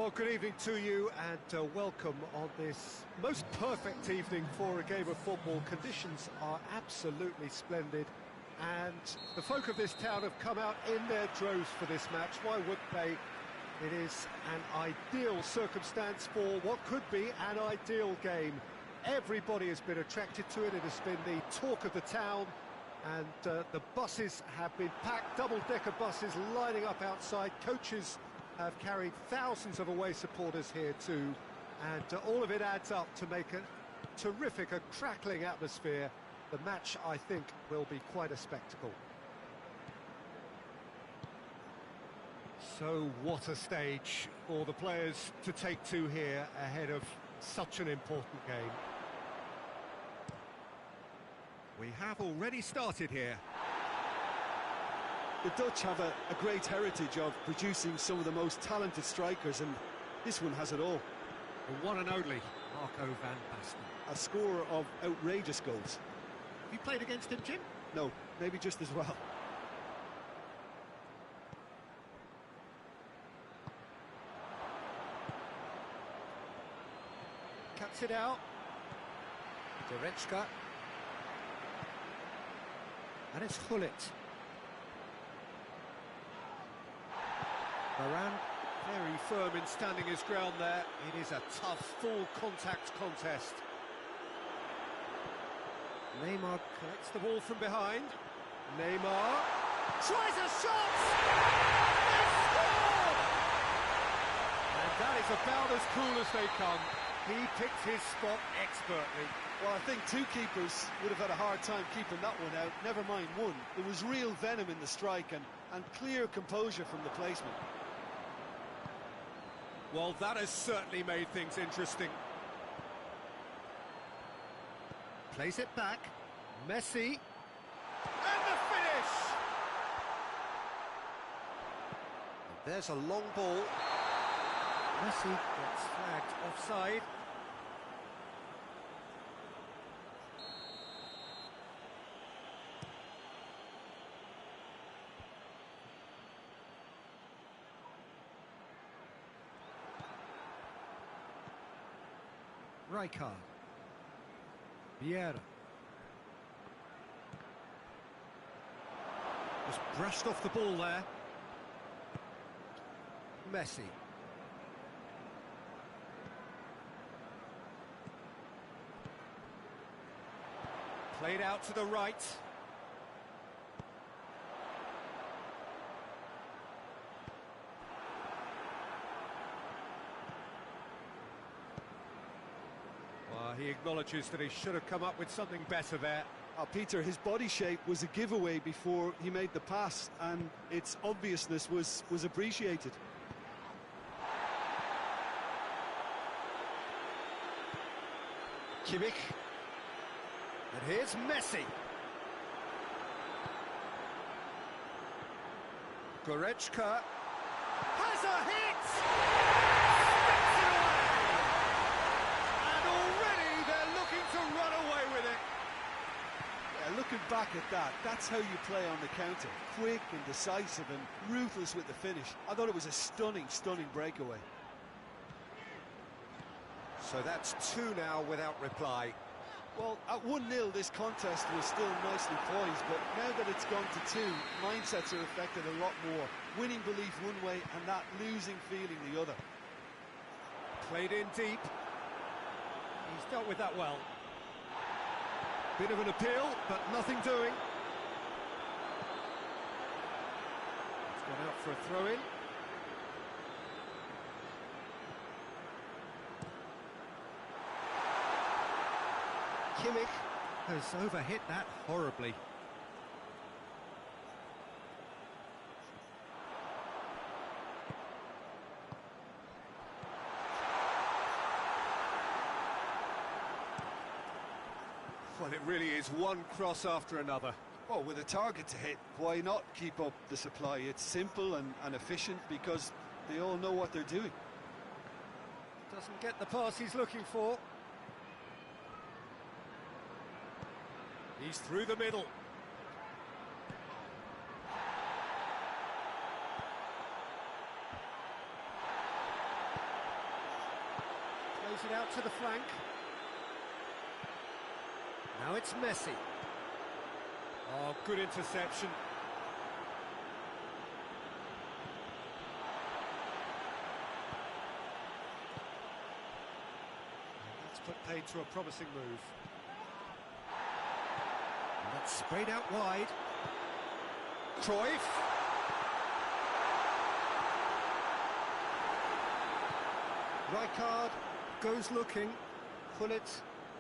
Well, good evening to you and welcome on this most perfect evening for a game of football. Conditions are absolutely splendid and the folk of this town have come out in their droves for this match. Why wouldn't they? It is an ideal circumstance for what could be an ideal game. Everybody has been attracted to it. It has been the talk of the town, and the buses have been packed, double-decker buses lining up outside. Coaches have carried thousands of away supporters here too, and all of it adds up to make a terrific, a crackling atmosphere. The match, I think, will be quite a spectacle. So what a stage for the players to take to here ahead of such an important game. We have already started here. The Dutch have a great heritage of producing some of the most talented strikers, and this one has it all. The one and only Marco van Basten. A scorer of outrageous goals. Have you played against him, Jim? No, maybe just as well. Cuts it out. Goretzka. And it's Gullit. Varane, very firm in standing his ground there. It is a tough, full-contact contest. Neymar collects the ball from behind. Neymar tries a shot! They score! And that is about as cool as they come. He picked his spot expertly. Well, I think two keepers would have had a hard time keeping that one out, never mind one. There was real venom in the strike and clear composure from the placement. Well, that has certainly made things interesting. Plays it back. Messi. And the finish! And there's a long ball. Messi gets flagged offside. Rijkaard. Vieira. Just brushed off the ball there. Messi. Played out to the right. Well, he acknowledges that he should have come up with something better there. Peter, his body shape was a giveaway before he made the pass, and its obviousness was appreciated. Kimmich. And here's Messi. Goretzka has a hit! Steps it away! And already they're looking to run away with it. Yeah, looking back at that, that's how you play on the counter. Quick and decisive and ruthless with the finish. I thought it was a stunning, stunning breakaway. So that's two now without reply. Well, at 1-0 this contest was still nicely poised, but now that it's gone to two, mindsets are affected a lot more. Winning belief one way and that losing feeling the other. Played in deep. He's dealt with that well. Bit of an appeal, but nothing doing. It's gone out for a throw-in. Kimmich has overhit that horribly. Well, it really is one cross after another. Well, with a target to hit, why not keep up the supply? It's simple and efficient because they all know what they're doing. Doesn't get the pass he's looking for. He's through the middle. Plays it out to the flank. Now it's Messi. Oh, good interception. That's put paid to a promising move. And that's sprayed out wide. Cruyff. Rijkaard goes looking. Gullit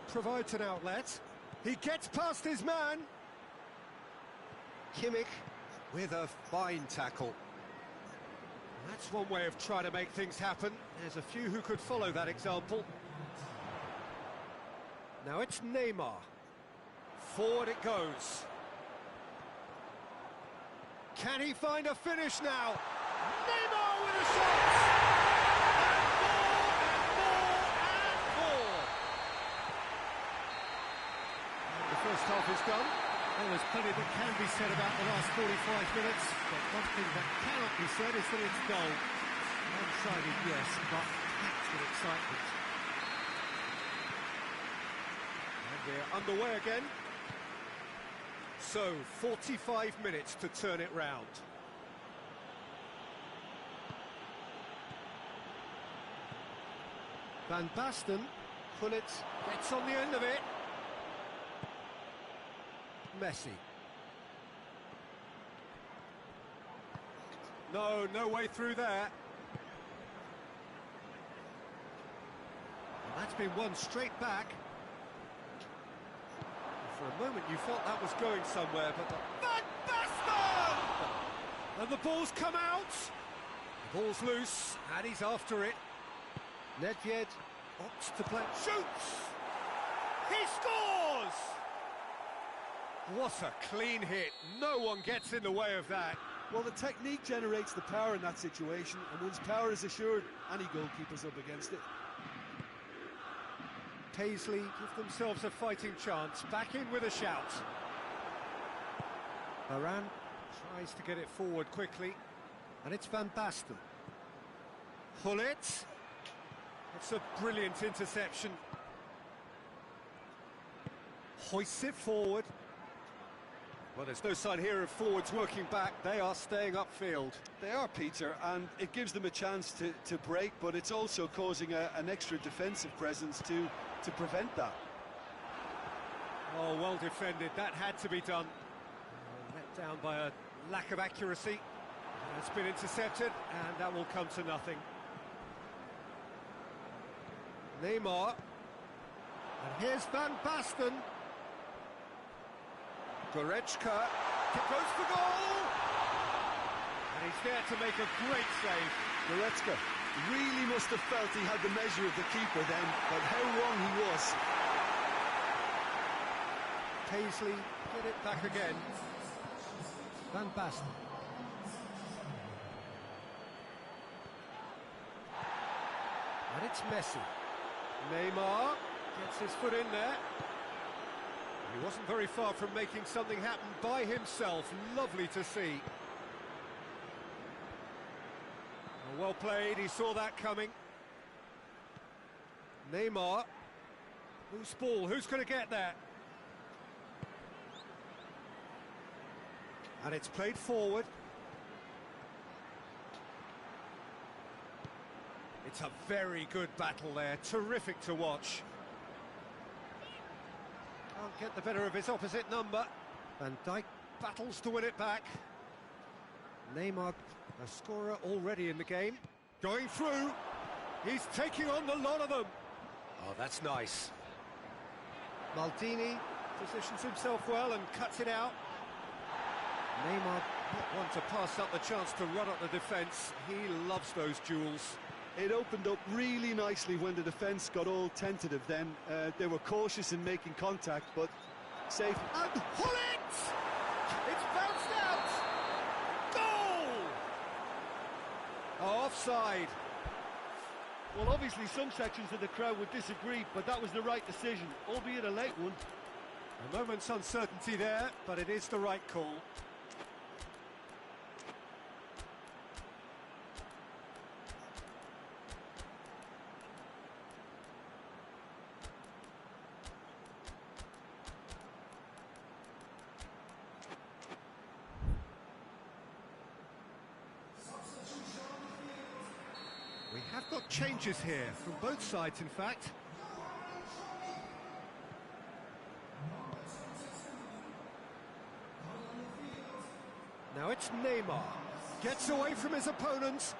provides an outlet. He gets past his man. Kimmich with a fine tackle. That's one way of trying to make things happen. There's a few who could follow that example. Now it's Neymar. Forward it goes. Can he find a finish now? Neymar with a shot! First half is done. Well, there's plenty that can be said about the last 45 minutes, but one thing that cannot be said is that it's dull. One-sided, yes, but packed with excitement. And we're underway again. So, 45 minutes to turn it round. Van Basten, Gullit gets on the end of it. Messi. No way through there. And that's been won straight back. For a moment you thought that was going somewhere, but Van Basten! And the ball's come out. The ball's loose, and he's after it. Nedved opts to play. Shoots! He scores! What a clean hit. No one gets in the way of that. Well, the technique generates the power in that situation, and once power is assured, any goalkeeper's up against it. Paisley give themselves a fighting chance. Back in with a shout. Varane tries to get it forward quickly, and it's Van Basten. Gullit. It's a brilliant interception. Hoists it forward. Well, there's no sign here of forwards working back. They are staying upfield. They are, Peter, and it gives them a chance to break, but it's also causing an extra defensive presence to prevent that. Oh, well defended. That had to be done. Let down by a lack of accuracy. It's been intercepted, and that will come to nothing. Neymar. And here's Van Basten. Goretzka goes for goal! And he's there to make a great save. Goretzka really must have felt he had the measure of the keeper then, but how wrong he was. Paisley get it back again. Van Basten. And it's Messi. Neymar gets his foot in there. He wasn't very far from making something happen by himself. Lovely to see. Well played, he saw that coming. Neymar. Loose ball, who's going to get that? And it's played forward. It's a very good battle there, terrific to watch. Can't get the better of his opposite number. Van Dijk battles to win it back. Neymar, a scorer already in the game. Going through. He's taking on the lot of them. Oh, that's nice. Maldini positions himself well and cuts it out. Neymar not one to pass up the chance to run up the defence. He loves those duels. It opened up really nicely when the defence got all tentative then. They were cautious in making contact, but safe. And Gullit! It's bounced out! Goal! Oh, offside. Well, obviously some sections of the crowd would disagree, but that was the right decision, albeit a late one. A moment's uncertainty there, but it is the right call. I've got changes here from both sides, in fact. Now it's Neymar. Gets away from his opponents.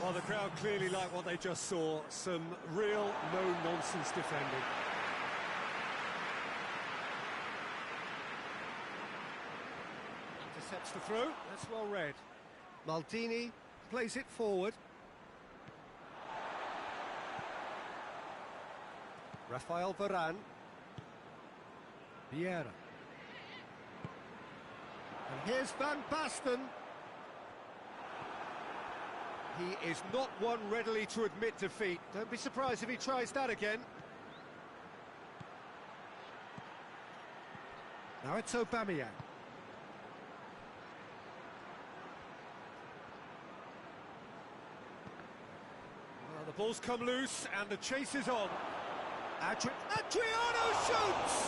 Well, the crowd clearly like what they just saw. Some real no-nonsense defending. Intercepts the throw. That's well read. Maldini plays it forward. Rafael Varane. Vieira. And here's Van Basten. He is not one readily to admit defeat. Don't be surprised if he tries that again. Now it's Aubameyang. Well, the ball's come loose and the chase is on. Adriano shoots!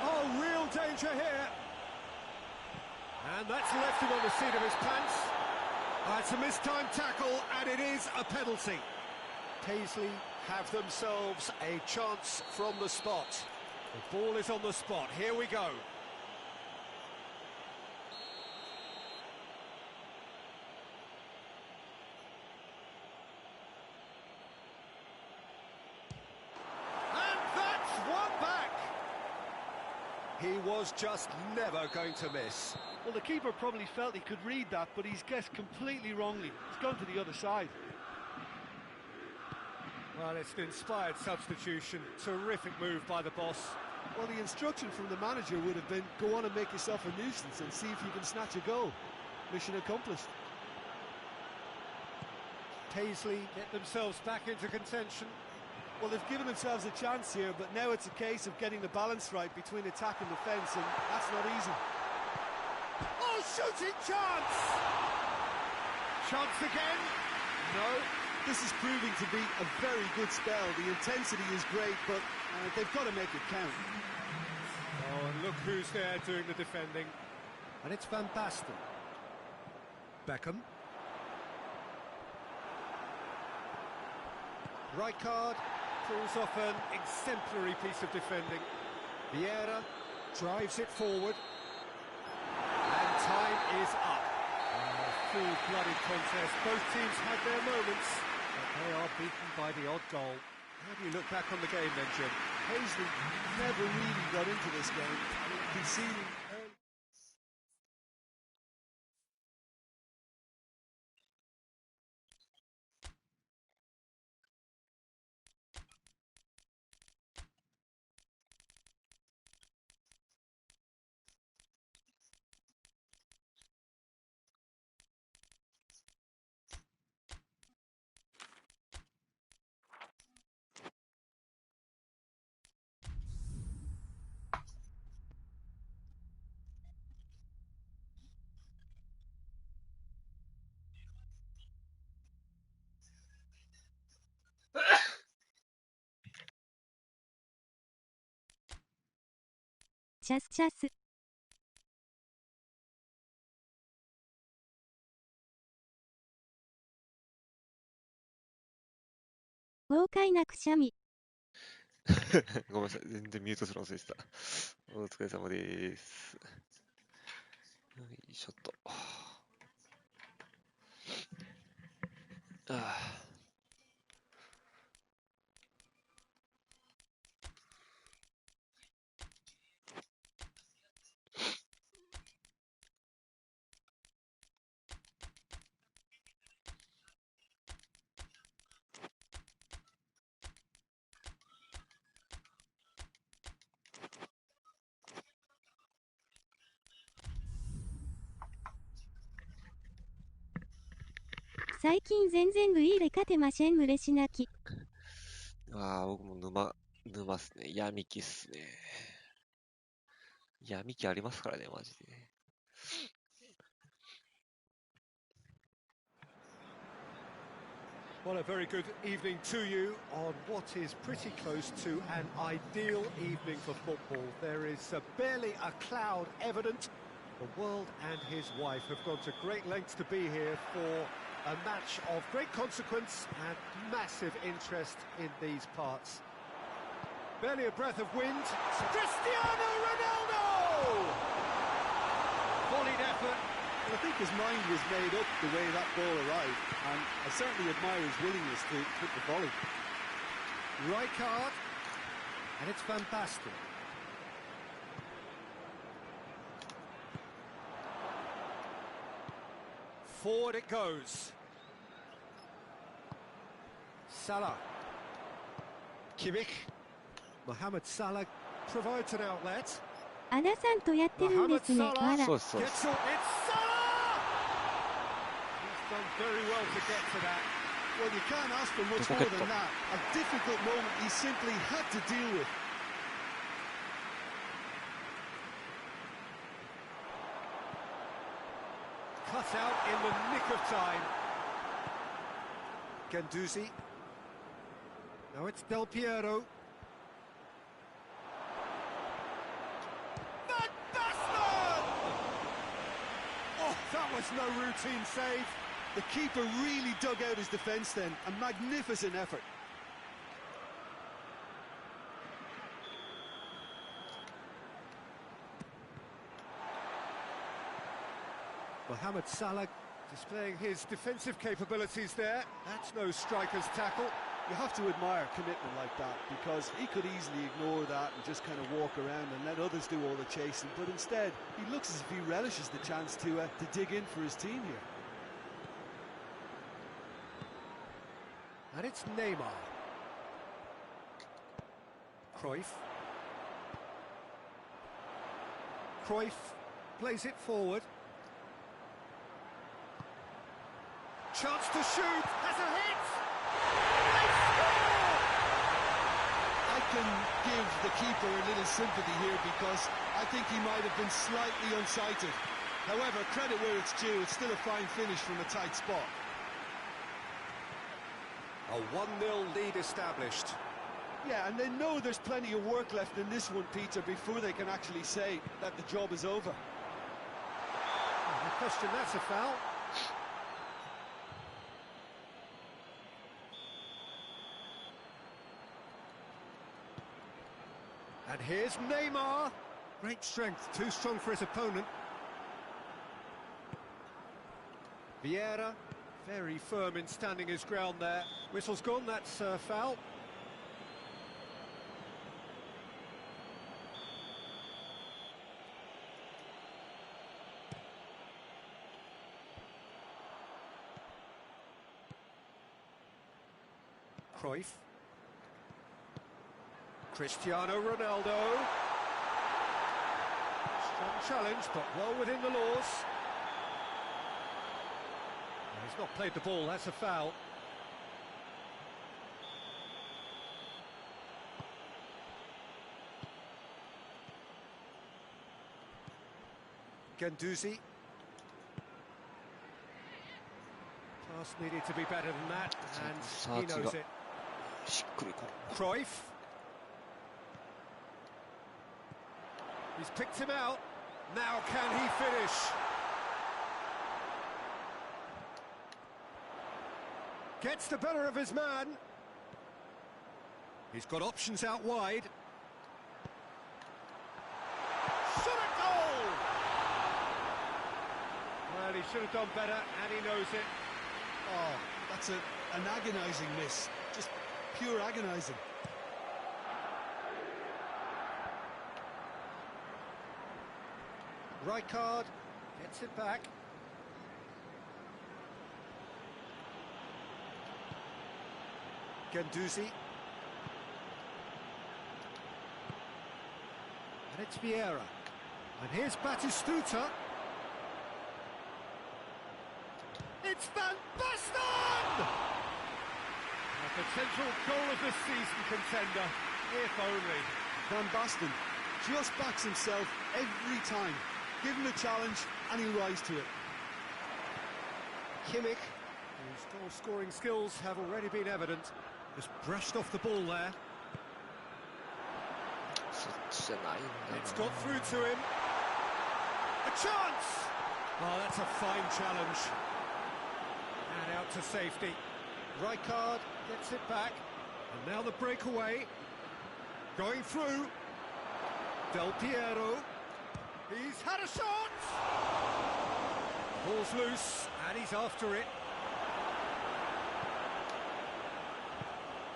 Oh, real danger here. And that's left him on the seat of his pants. It's a mistimed tackle, and it is a penalty. Paisley have themselves a chance from the spot. The ball is on the spot. Here we go. And that's one back. He was just never going to miss. Well, the keeper probably felt he could read that, but he's guessed completely wrongly. He's gone to the other side. Well, it's an inspired substitution. Terrific move by the boss. Well, the instruction from the manager would have been, go on and make yourself a nuisance and see if you can snatch a goal. Mission accomplished. Paisley get themselves back into contention. Well, they've given themselves a chance here, but now it's a case of getting the balance right between attack and defence, and that's not easy. Oh, shooting chance! Chance again? No. This is proving to be a very good spell. The intensity is great, but they've got to make it count. Oh, and look who's there doing the defending. And it's Van Basten. Beckham. Rijkaard pulls off an exemplary piece of defending. Vieira drives it forward. And time is up. Full-blooded contest. Both teams had their moments, but they are beaten by the odd goal. How do you look back on the game then, Jim? Paisley never really got into this game. I mean, conceding early.チャスチャス。豪快なくしゃみ。ごめんなさい、全然ミュートするの忘れてた。お疲れ様です。よいしょっと。最近全然ルイーレ勝てません嬉し泣き。僕も沼っすね。闇期っすね。闇期ありますからね、マジで。Well, a very good evening to you on what is pretty close to an ideal evening for football. There is barely a cloud evident. The world and his wife have gone to great lengths to be here for a match of great consequence and massive interest in these parts. Barely a breath of wind. Cristiano Ronaldo! Volleyed effort. I think his mind was made up the way that ball arrived, and I certainly admire his willingness to hit the volley. Right card, and it's Van Basten. Forward it goes. Salah. Kimmich. Mohamed Salah provides an outlet. アナさんとやってるんですね。あら。そうですそうで Gets す。 it. It's Salah! He's done very well to get to that. Well, you can't ask for much more than that. A difficult moment he simply had to deal with. Cut out in the nick of time. Guendouzi. Now it's Del Piero. Van Basten! Oh, that was no routine save. The keeper really dug out his defence then. A magnificent effort. Mohamed Salah displaying his defensive capabilities there. That's no striker's tackle. You have to admire commitment like that, because he could easily ignore that and just kind of walk around and let others do all the chasing, but instead he looks as if he relishes the chance to dig in for his team here. And it's Neymar. Cruyff. Cruyff plays it forward. Chance to shoot, has a hit! They score! I can give the keeper a little sympathy here, because I think he might have been slightly unsighted. However, credit where it's due, it's still a fine finish from a tight spot. A 1-0 lead established. Yeah, and they know there's plenty of work left in this one, Peter, before they can actually say that the job is over. No question, that's a foul. And here's Neymar. Great strength, too strong for his opponent. Vieira, very firm in standing his ground there. Whistle's gone, that's foul. Cruyff. Cristiano Ronaldo. Strong challenge, but well within the laws. He's not played the ball, that's a foul. Guendouzi. Pass needed to be better than that, and he knows it. しっくりくる。 Cruyff. He's picked him out. Now can he finish? Gets the better of his man. He's got options out wide. Shot at goal! Well, he should have done better, and he knows it. Oh, that's an agonising miss. Just pure agonising. Right card, gets it back. Guendouzi. And it's Vieira. And here's Batistuta. It's Van Basten! A potential goal of the season contender, if only. Van Basten just backs himself every time. Give him a challenge and he'll rise to it. Kimmich, whose goal-scoring skills have already been evident, just brushed off the ball there. そっちじゃないんだな。 It's got through to him. A chance! Oh, that's a fine challenge. And out to safety. Rijkaard gets it back, and now the breakaway. Going through. Del Piero. He's had a shot! Ball's loose, and he's after it.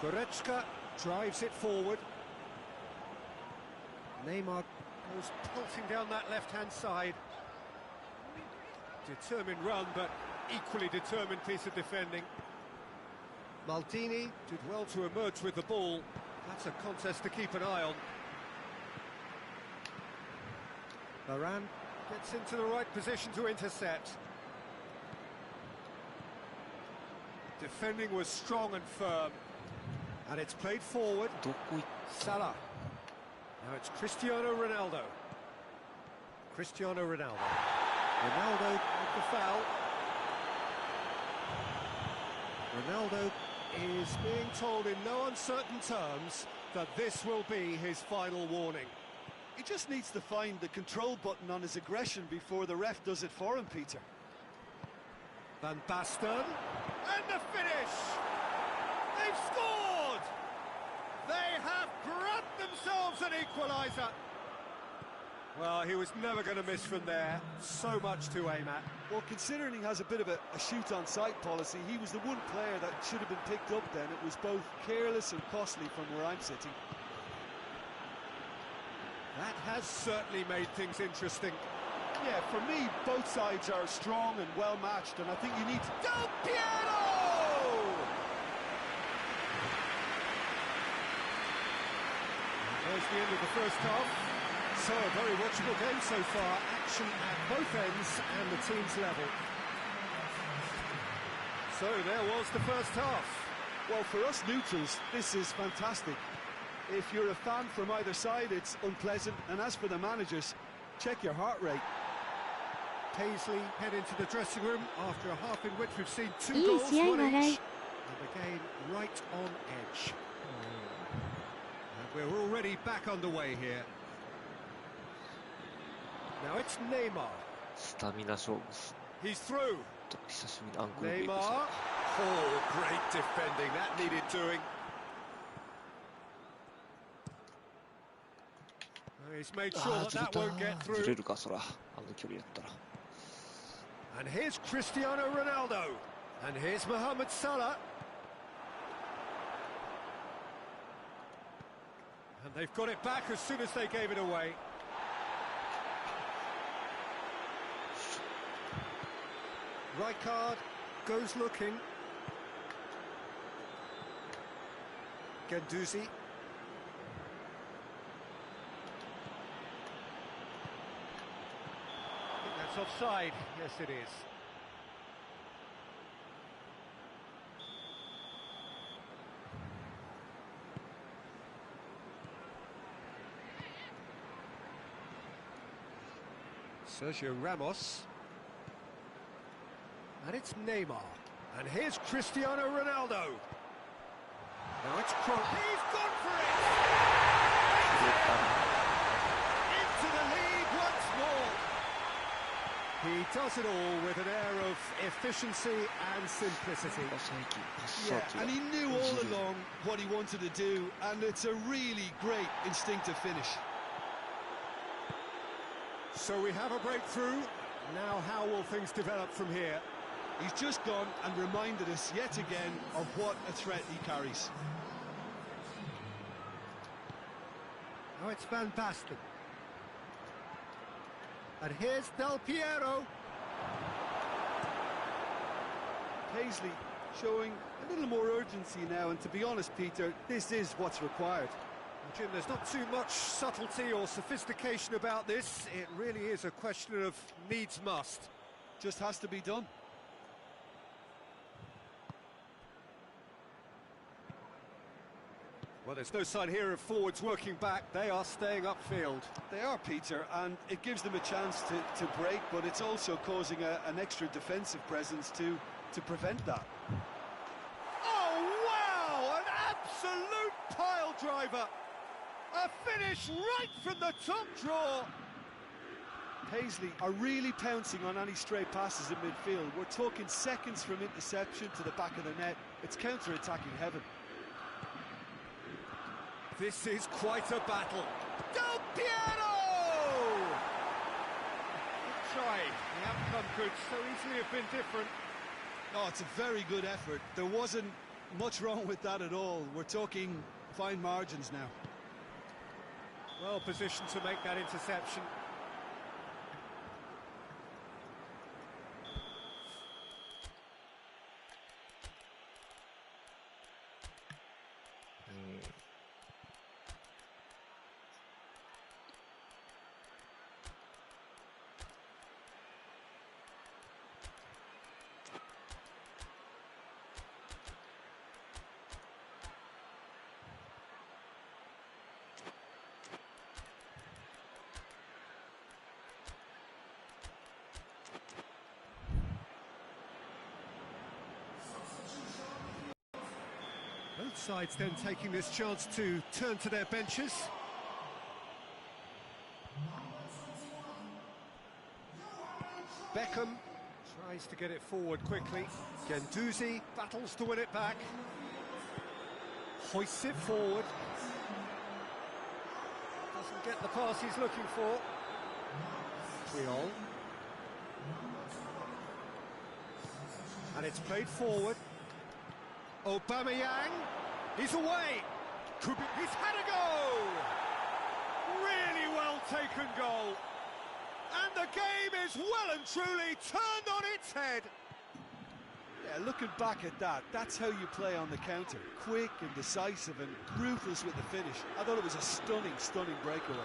Goretzka drives it forward. Neymar goes pelting down that left-hand side. Determined run, but equally determined piece of defending. Maldini did well to emerge with the ball. That's a contest to keep an eye on. Varane gets into the right position to intercept. Defending was strong and firm. And it's played forward. Salah. Now it's Cristiano Ronaldo. Cristiano Ronaldo. Ronaldo with the foul. Ronaldo is being told in no uncertain terms that this will be his final warning. He just needs to find the control button on his aggression before the ref does it for him, Peter. Van Basten. And the finish! They've scored! They have grabbed themselves an equaliser. Well, he was never going to miss from there. So much to aim at. Well, considering he has a bit of a shoot-on-sight policy, he was the one player that should have been picked up then. It was both careless and costly from where I'm sitting. That has certainly made things interesting. Yeah, for me, both sides are strong and well-matched, and I think you need to... Del Piero! There's the end of the first half. So, a very watchable game so far. Action at both ends and the team's level. So, there was the first half. Well, for us neutrals, this is fantastic. If you're a fan from either side, it's unpleasant. And as for the managers, check your heart rate. Paisley head into the dressing room after a half in which we've seen two goals, one each. And the game right on edge. And we're already back underway here. Now it's Neymar. He's through. Neymar. Oh, great defending. That needed doing. He's made sure that won't get through. And here's Cristiano Ronaldo. And here's Mohamed Salah. And they've got it back as soon as they gave it away. Rijkaard goes looking. Guendouzi. That's offside. Yes, it is. Sergio Ramos. And it's Neymar. And here's Cristiano Ronaldo. Now it's Kroos. He's gone for it! Into the lead once more. He does it all with an air of efficiency and simplicity. Yeah, and he knew all along what he wanted to do, and it's a really great instinctive finish. So we have a breakthrough. Now how will things develop from here? He's just gone and reminded us yet again of what a threat he carries. Now it's Van Basten. And here's Del Piero. Paisley showing a little more urgency now, and to be honest, Peter, this is what's required. Jim, there's not too much subtlety or sophistication about this. It really is a question of needs must. Just has to be done. Well, there's no sign here of forwards working back. They are staying upfield. They are, Peter, and it gives them a chance to break, but it's also causing an extra defensive presence to prevent that. Oh, wow! An absolute pile driver! A finish right from the top draw! Paisley are really pouncing on any stray passes in midfield. We're talking seconds from interception to the back of the net. It's counter-attacking heaven. This is quite a battle. Del Piero! Good try. The outcome could so easily have been different. Oh, it's a very good effort. There wasn't much wrong with that at all. We're talking fine margins now. Well positioned to make that interception. Both sides then taking this chance to turn to their benches. Beckham tries to get it forward quickly. Gendouzi battles to win it back. Hoists it forward. Doesn't get the pass he's looking for. Triol. And it's played forward. Aubameyang, he's away. He's had a go. Really well taken goal. And the game is well and truly turned on its head. Yeah, looking back at that, that's how you play on the counter. Quick and decisive and ruthless with the finish. I thought it was a stunning, stunning breakaway.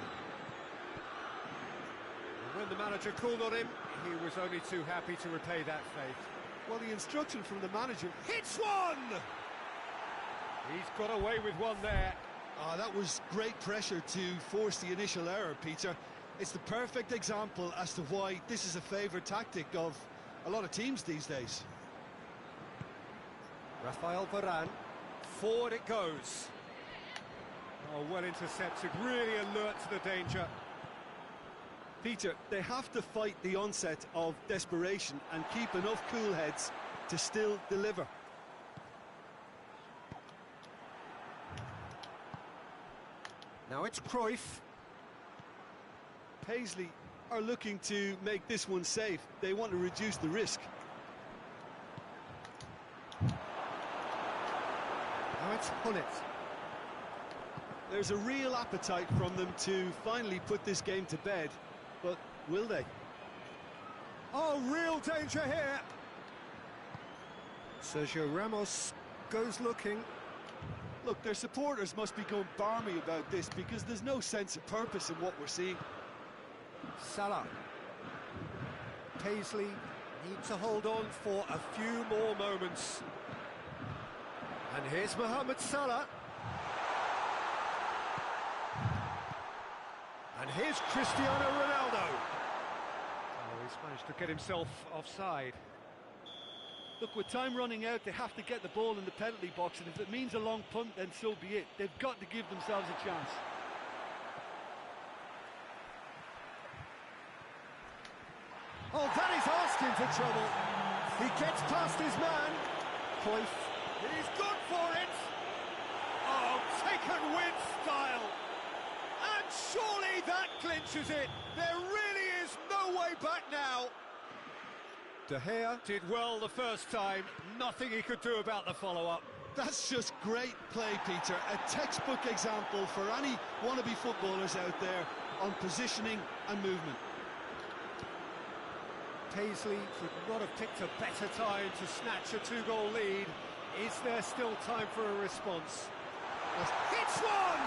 And when the manager called on him, he was only too happy to repay that faith. Well, the instruction from the manager... Hits one! He's got away with one there. Oh, that was great pressure to force the initial error, Peter. It's the perfect example as to why this is a favourite tactic of a lot of teams these days. Rafael Varane, forward it goes. Oh, well intercepted, really alert to the danger. Peter, they have to fight the onset of desperation and keep enough cool heads to still deliver. Now it's Cruyff. Paisley are looking to make this one safe. They want to reduce the risk. Now it's Hullet. There's a real appetite from them to finally put this game to bed, but will they? Oh, real danger here. Sergio Ramos goes looking. Look, their supporters must be going barmy about this because there's no sense of purpose in what we're seeing. Salah. Paisley need to hold on for a few more moments. And here's Mohamed Salah. And here's Cristiano Ronaldo. Oh, he's managed to get himself offside. Look, with time running out, they have to get the ball in the penalty box, and if it means a long punt, then so be it. They've got to give themselves a chance. Oh, that is asking for trouble. He gets past his man. Cruyff. He's gone for it. Oh, taken with style. And surely that clinches it. There really is no way back now. De Gea did well the first time. Nothing he could do about the follow-up. That's just great play, Peter. A textbook example for any wannabe footballers out there on positioning and movement. Paisley could not have picked a better time to snatch a two-goal lead. Is there still time for a response? Hits one!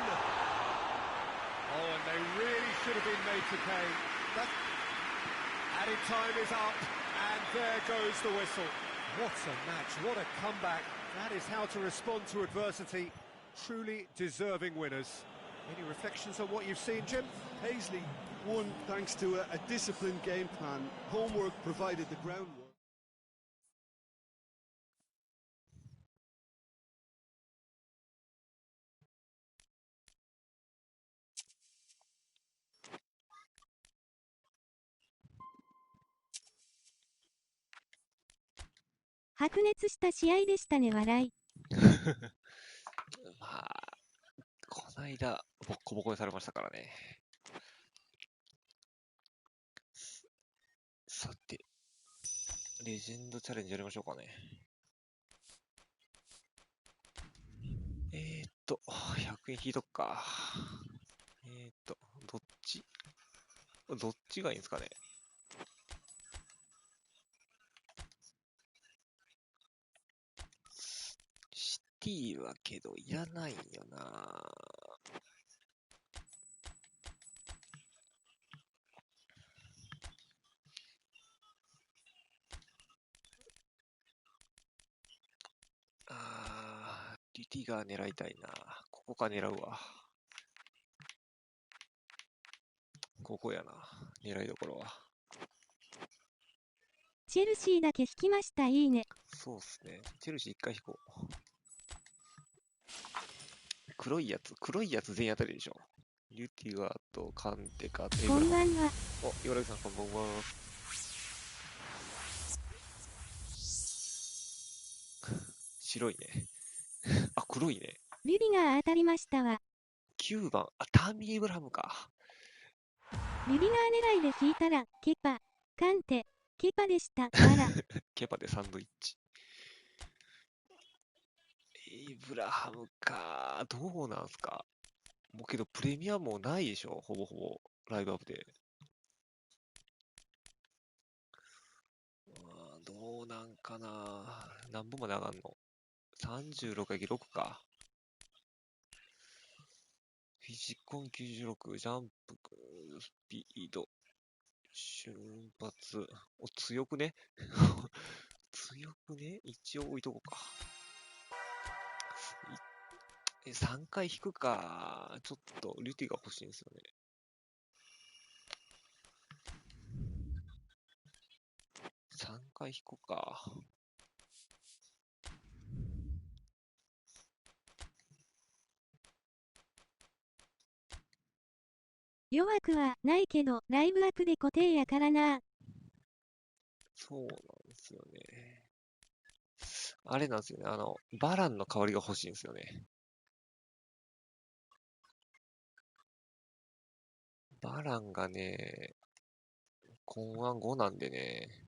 Oh, and they really should have been made to pay. That added time is up, and there goes the whistle. What a match, what a comeback. That is how to respond to adversity. Truly deserving winners. Any reflections on what you've seen, Jim? Paisley won thanks to a disciplined game plan. Homework provided the groundwork. 白熱した試合でしたね、笑い。まあ、こないだ、ボッコボコにされましたからね。さて、レジェンドチャレンジやりましょうかね。100円引いとくか。どっちがいいんですかね。シティはけどいらないよな。リティガー狙いたいな。ここか狙うわ。ここやな。狙いどころは。チェルシーだけ引きました、いいね。そうっすね。チェルシー一回引こう。黒いやつ全員当たりでしょ。リティガーとカンテカとエブこラハム。んばんは。お、岩木さんこんばんは。白いね。あ、黒いね。リビが当たりましたわ。9番。あ、タミー・エブラハムか。リビガー狙いで引いたら、ケパ、カンテ、ケパでした。わら。ケパでサンドイッチ。エイブラハムか。どうなんすか。もうけどプレミアもないでしょ。ほぼほぼ。ライブアップで。どうなんかな。何本まで上がんの ?36×6 か。フィジコン96、ジャンプ、スピード、瞬発。お、強くね強くね一応置いとこうか。3回引くか。ちょっと、リュティが欲しいんですよね。3回引こうか。弱くはないけど、ライブアップで固定やからな。そうなんですよね。あれなんですよね。バランの香りが欲しいんですよね。バランがね、今案5なんでね。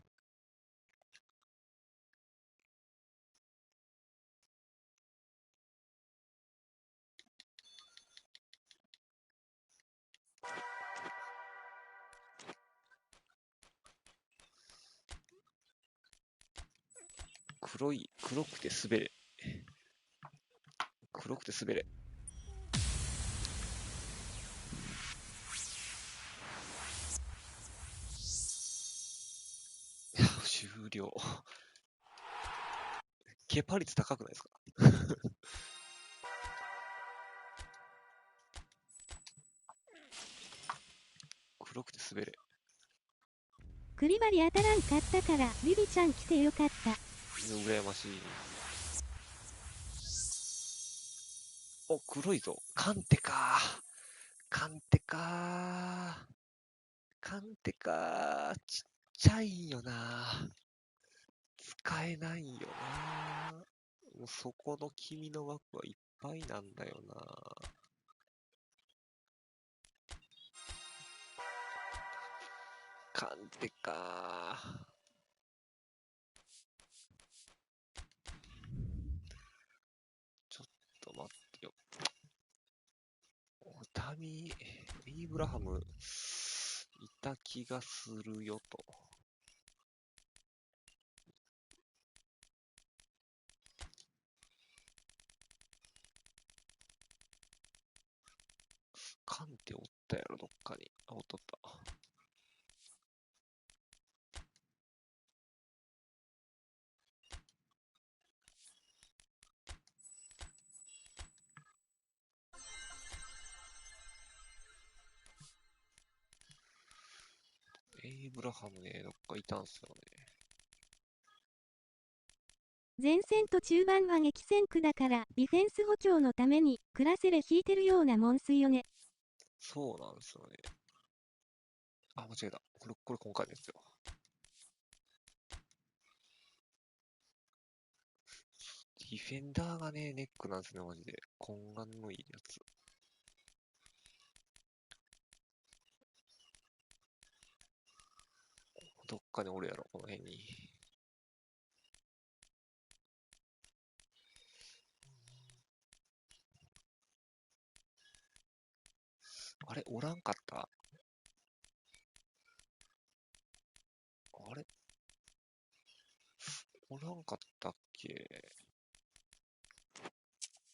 黒くて滑れ。黒くて滑れ。終了。ケパ率高くないですか。黒くて滑れ。クリバリ当たらんかったから、ビビちゃん来てよかった。羨ましい。お、黒いぞ。カンテか。カンテか。カンテか。ちっちゃいよな。使えないよな。もうそこの君の枠はいっぱいなんだよな。カンテか。ちょっと待ってよ。タミー・イーブラハム、いた気がするよと。カンテおったやろ、どっかに。あ、おっとった。エイブラハムね、どっかいたんすよね。前線と中盤は激戦区だから、ディフェンス補強のために、クラセレ引いてるようなもんすよね。そうなんですよね。あ、間違えた。これ今回ですよ。ディフェンダーがね、ネックなんですね、マジで。懇願のいいやつ。どっかにおるやろ、この辺に。あれ、おらんかった？あれ、おらんかったっけ？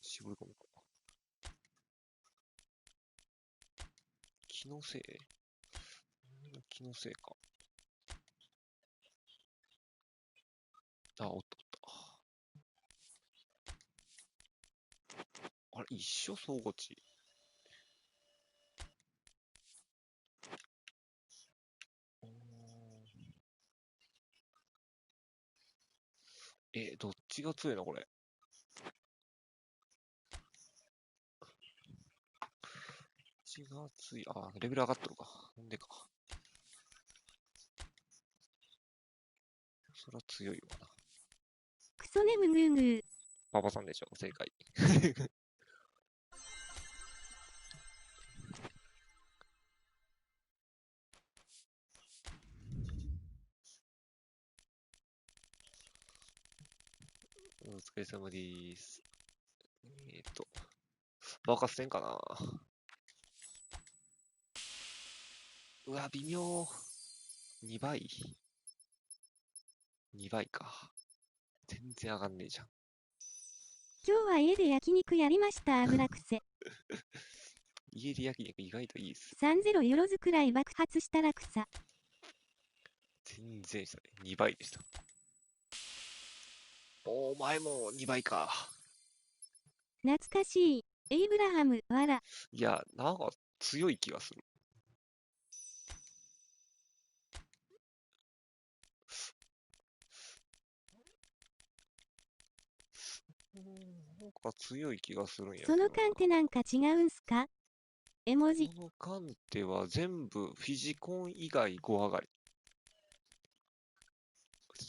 絞り込むか。気のせい？気のせいか。あ、おっとおっと。あれ、一緒相互値。どっちが強いのこれ。どっちが強い？あ、レベル上がっとるか。なんでか。そりゃ強いわな。クソネムグーグー。馬場さんでしょ、正解。お疲れ様でーす。爆発せんかな。うわ、微妙。2倍。2倍か。全然上がんねえじゃん。今日は家で焼肉やりました、油癖。家で焼肉意外といいっす。30よろずくらい爆発したら草。全然したね。2倍でした。お前も2倍か。懐かしい。エイブラハム、わら。いや、なんか強い気がする。なんか強い気がするんやけどな。その缶ってなんか違うんすか？絵文字。この鑑定は全部フィジコン以外5上がり。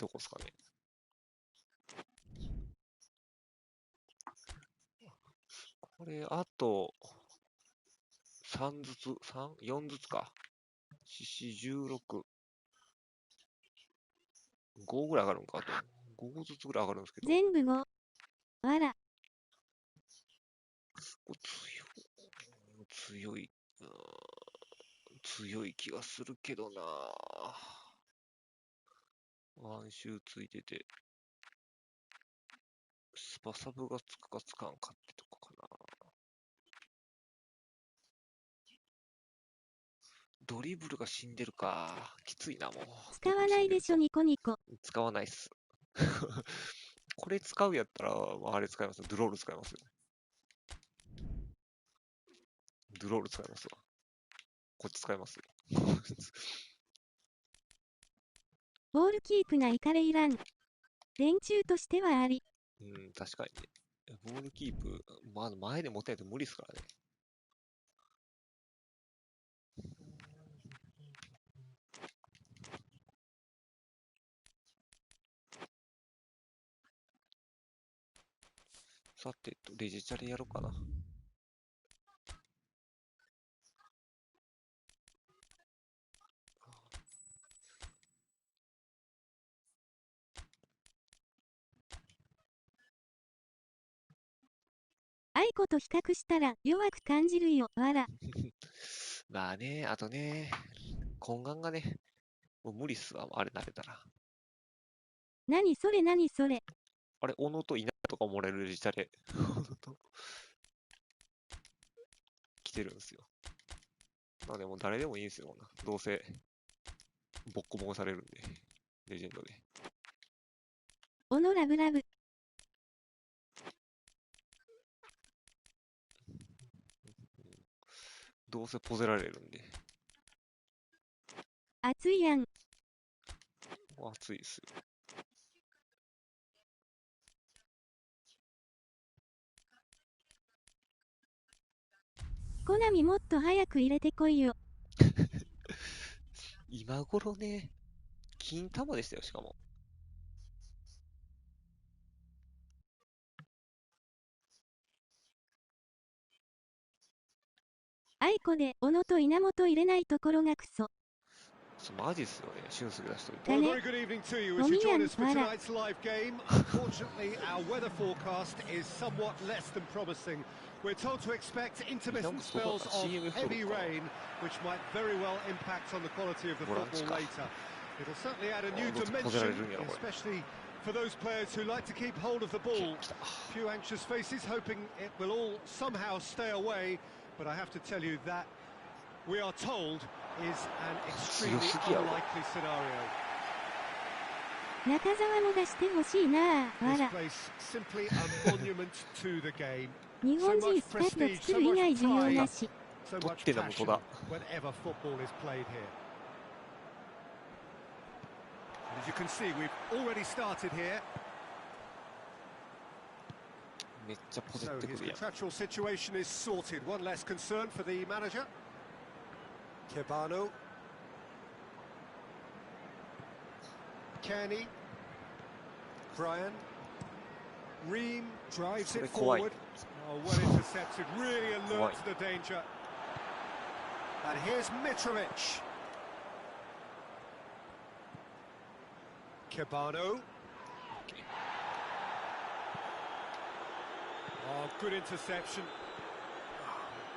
どこですかね。これ、あと3ずつ、3、4ずつか。4、16、5ぐらい上がるんか。あと5ずつぐらい上がるんですけど。全部5。わら。強い、強い気がするけどな。ワンシューついてて、スパサブがつくかつかんかってとこかな。ドリブルが死んでるか。きついな、もう。使わないでしょ、ニコニコ。使わないっす。これ使うやったら、あれ使います。ドロール使いますよ。ドロール使いますわ。こっち使いますよ。ボールキープがイカれいらん。連中としてはあり。うん、確かにね。ボールキープ、まず前で持てないと無理ですからね。さて、デジチャレやろうかな。愛子と比較したら弱く感じるよ、わら。まあね、あとね、懇願がね、もう無理っすわ、あれ慣れたら。何それ何それ。あれ、小野と稲とかもらえるデジチャレ。小野と来てるんですよ。まあでも誰でもいいんですよ、どうせ、ボッコボコされるんで、レジェンドで。おのラブラブ。どうせポゼられるんで。熱いやん。熱いっすよ。コナミもっと早く入れてこいよ。今頃ね、金玉でしたよ、しかも。愛子で小野と稲本入れないところがクソ。マジっすよね、俊介出しといて。Well, a very good evening to you as you join us for tonight's live game. Unfortunately, our weather forecast is somewhat less than promising. We're told to expect intermittent spells of heavy rain, which might very well impact on the quality of the football later. It'll certainly add a new dimension, especially for those players who like to keep hold of the ball. A few anxious faces hoping it will all somehow stay away, but I have to tell you that we are told is an extremely unlikely scenario. 中澤も出してほしいなあ。わ This ら。 place simply a monument to the game. 日本人スタッド作る以外需要なし。 So much passion whenever football is played here. As you can see, we've already started here. めっちゃポゼ So ってく his るやん。 contractual situation is sorted. One less concern for the manager. Kebano. Kenny. Brian. Ream drives it forward. Oh, well intercepted. Really alert to the danger. And here's Mitrovic. Kebano. Oh, good interception.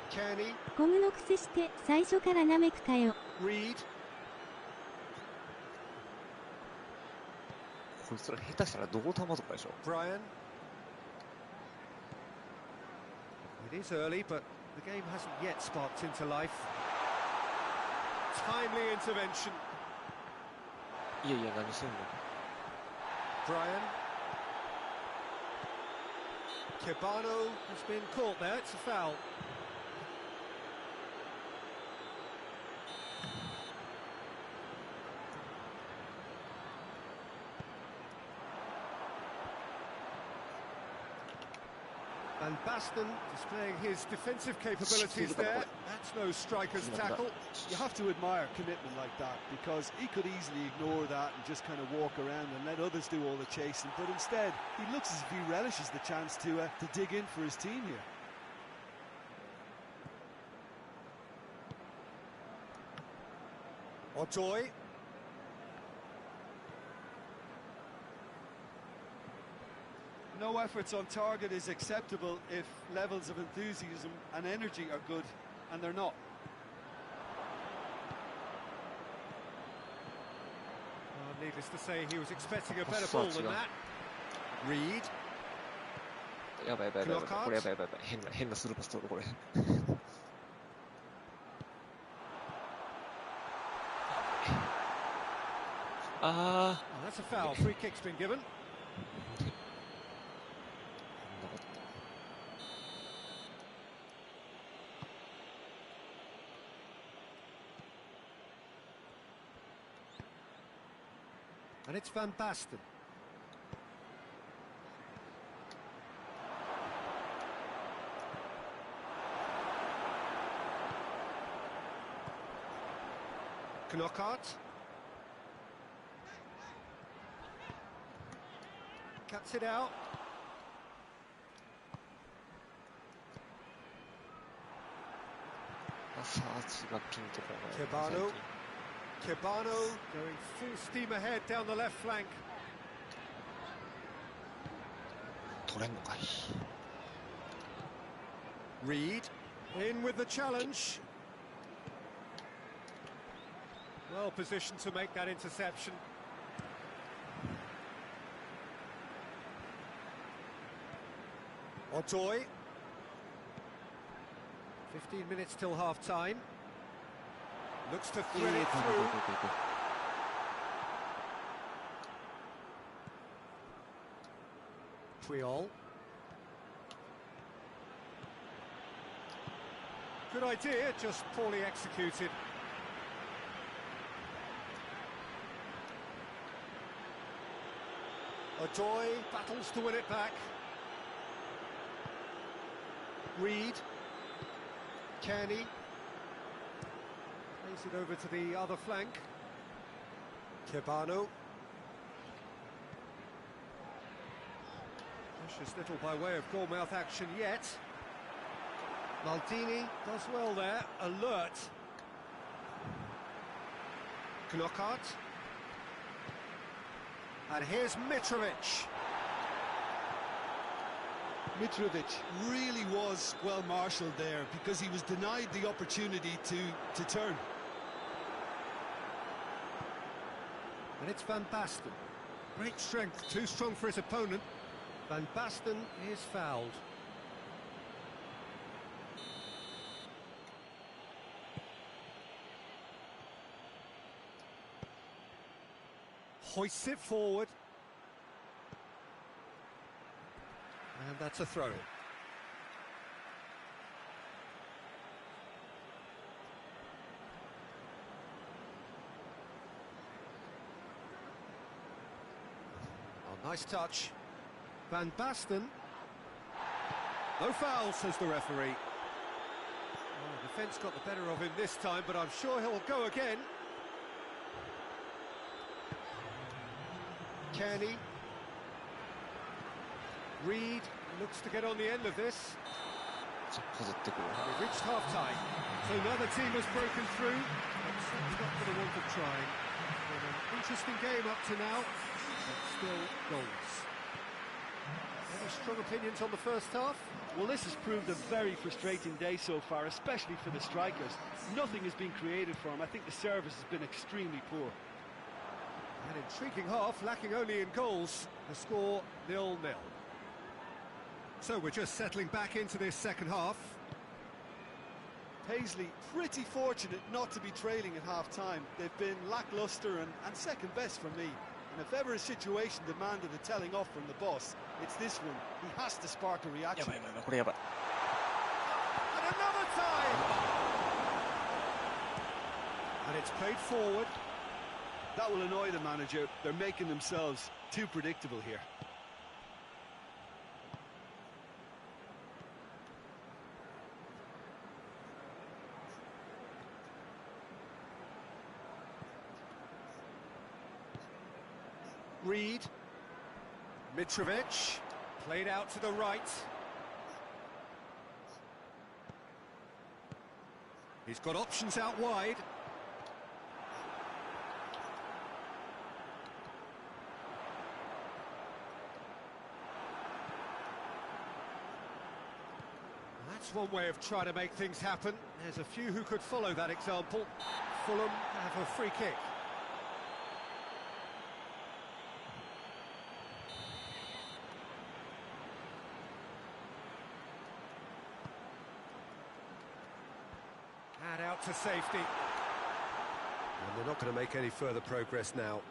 Kenny. ゴムの癖して最初からなめくかよ。 Reed. こいつら下手したら同玉とかでしょ。 Brian. It is early, but the game hasn't yet sparked into life. Timely intervention. いやいや、何してんの。 Brian. Kebano has been caught there. It's a foul. And Baston displaying his defensive capabilities there. That's no striker's tackle. You have to admire commitment like that, because he could easily ignore that and just kind of walk around and let others do all the chasing, but instead he looks as if he relishes the chance to dig in for his team here. Ojoy. No efforts on target is acceptable if levels of enthusiasm and energy are good, and they're not. Well, needless to say, he was expecting a better ball than that. Reed. やばいやばいやばいやばい。これやばいやばいやばい。変なスルーパス取るこれ。ああ。Oh, that's a foul. Free kick's been given. And it's Van Basten. Knockout. Cuts it out. Kebano. Kebano going full steam ahead down the left flank. 取れんのかい。 Reed in with the challenge. Well positioned to make that interception. Otoy. 15 minutes till half time. Looks to thread it through. Puyol. Good idea, just poorly executed. Ojoy battles to win it back. Reed. Kenny. Plays it over to the other flank. Kebano. Precious little by way of goalmouth action yet. Maldini does well there, alert. Knockout. And here's Mitrovic. Mitrovic really was well marshalled there because he was denied the opportunity to turn. And it's Van Basten. Great strength, too strong for his opponent. Van Basten is fouled. Hoists it forward. And that's a throw-in. Oh, nice touch. Van Basten. No foul, says the referee. Oh, defence got the better of him this time, but I'm sure he'll go again. Kearney. Reed looks to get on the end of this. We've reached half-time, so neither team has broken through, but certainly not for the want of trying. Been an interesting game up to now, but still goals. Any strong opinions on the first half? Well, this has proved a very frustrating day so far, especially for the strikers. Nothing has been created for them. I think the service has been extremely poor. An intriguing half, lacking only in goals. The score 0-0. So we're just settling back into this second half. Paisley pretty fortunate not to be trailing at half-time. They've been lacklustre and second best for me. And if ever a situation demanded a telling off from the boss, it's this one. He has to spark a reaction. And another time! And it's played forward. That will annoy the manager. They're making themselves too predictable here. Reed. Mitrovic. Played out to the right. He's got options out wide. That's one way of trying to make things happen. There's a few who could follow that example. Fulham have a free kick. And out to safety. And they're not going to make any further progress now.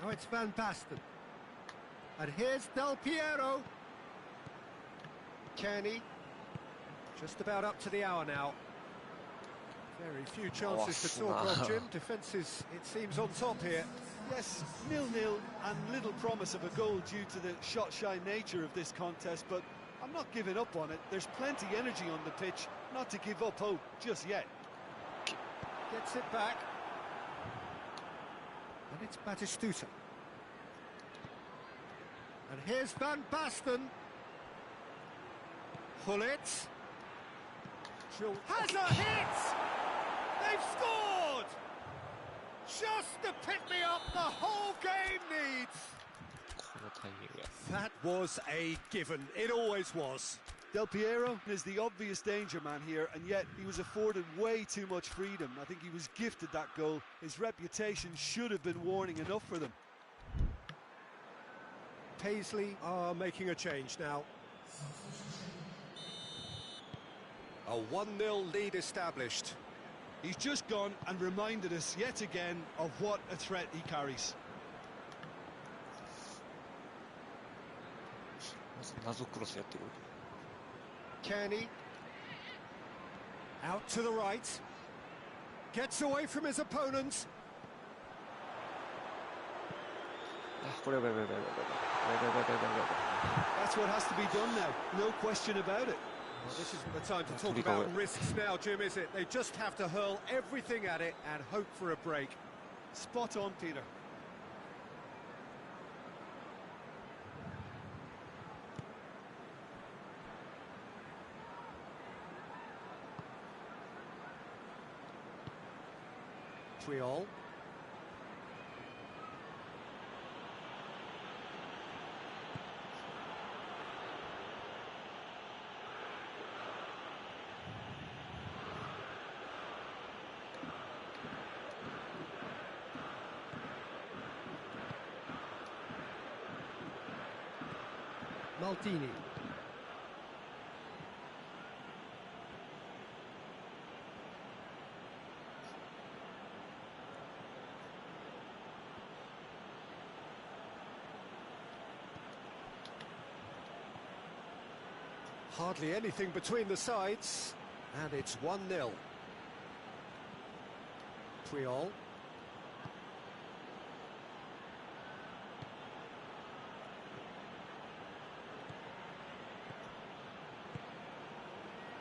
Now it's Van Basten. And here's Del Piero. Kearney, just about up to the hour now. Very few chances to talk of, Jim. Defence is, it seems, on top here. Yes, 0-0 and little promise of a goal due to the shot-shy nature of this contest, but I'm not giving up on it. There's plenty energy on the pitch, not to give up hope just yet. Gets it back. And it's Batistuta. And here's Van Basten. Hullet. Has a hit! They've scored! Just the pick-me-up the whole game needs! That was a given. It always was. Del Piero is the obvious danger man here, and yet he was afforded way too much freedom. I think he was gifted that goal. His reputation should have been warning enough for them. Paisley are making a change now. A 1-0 lead established. He's just gone and reminded us yet again of what a threat he carries. Kearney. Out to the right. Gets away from his opponent. That's what has to be done now, no question about it. Well, this isn't the time to talk about risks now, Jim, is it? They just have to hurl everything at it and hope for a break. Spot on, Peter. Puyol. Maldini. Hardly anything between the sides, and it's 1-0. Puyol.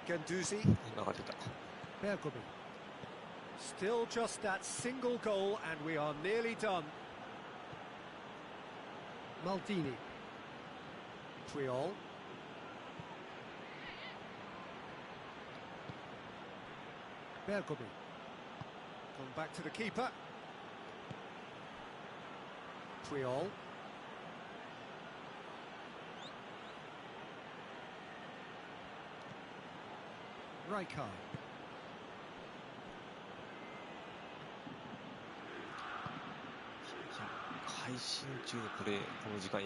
Ganduzi. Bergomi. Still just that single goal and we are nearly done. Maldini. Puyol. Bergomi. Come back to the keeper. Puyol. Rijkaard.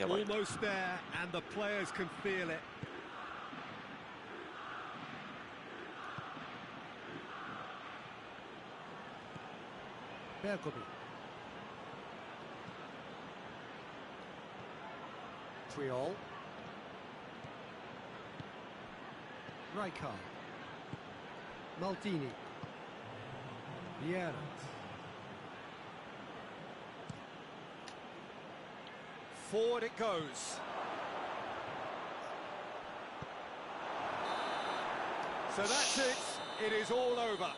Almost there, and the players can feel it. Bergomi. Puyol. Rijkaard. Maldini. Vieira. Forward it goes. So that's it. It is all over.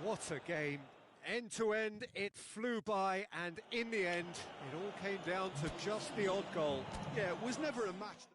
What a game. End to end, it flew by, and in the end, it all came down to just the odd goal. Yeah, it was never a match.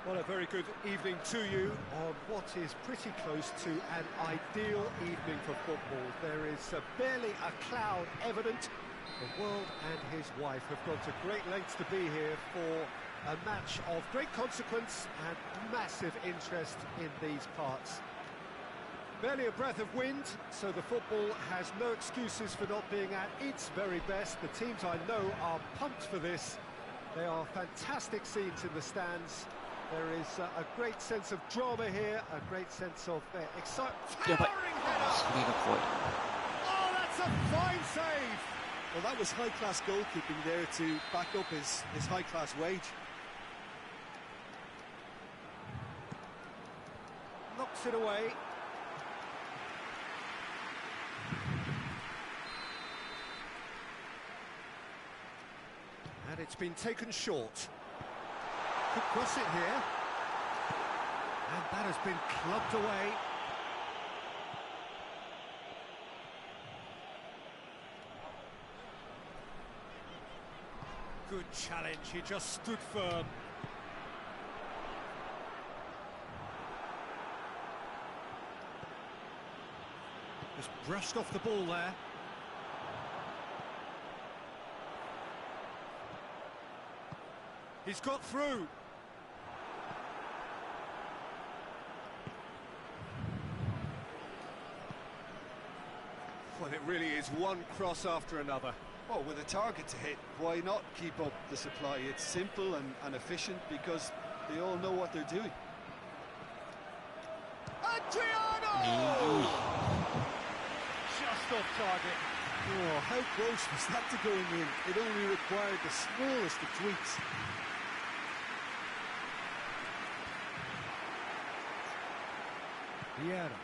Well, a very good evening to you on what is pretty close to an ideal evening for football. There is barely a cloud evident. The world and his wife have gone to great lengths to be here for a match of great consequence and massive interest in these parts. Barely a breath of wind, so the football has no excuses for not being at its very best. The teams I know are pumped for this. They are fantastic scenes in the stands. There is a great sense of drama here, a great sense of excitement. Towering header! Oh, that's a fine save. Well, that was high-class goalkeeping there to back up his high-class wage. Knocks it away. And it's been taken short. Could cross it here. And that has been clubbed away. Good challenge, he just stood firm. Just brushed off the ball there. He's got through. Well, it really is one cross after another. Oh, with a target to hit, why not keep up the supply? It's simple and efficient because they all know what they're doing. Adriano! Just off target. Oh, how close was that to going in? It only required the smallest of tweaks. Vieira.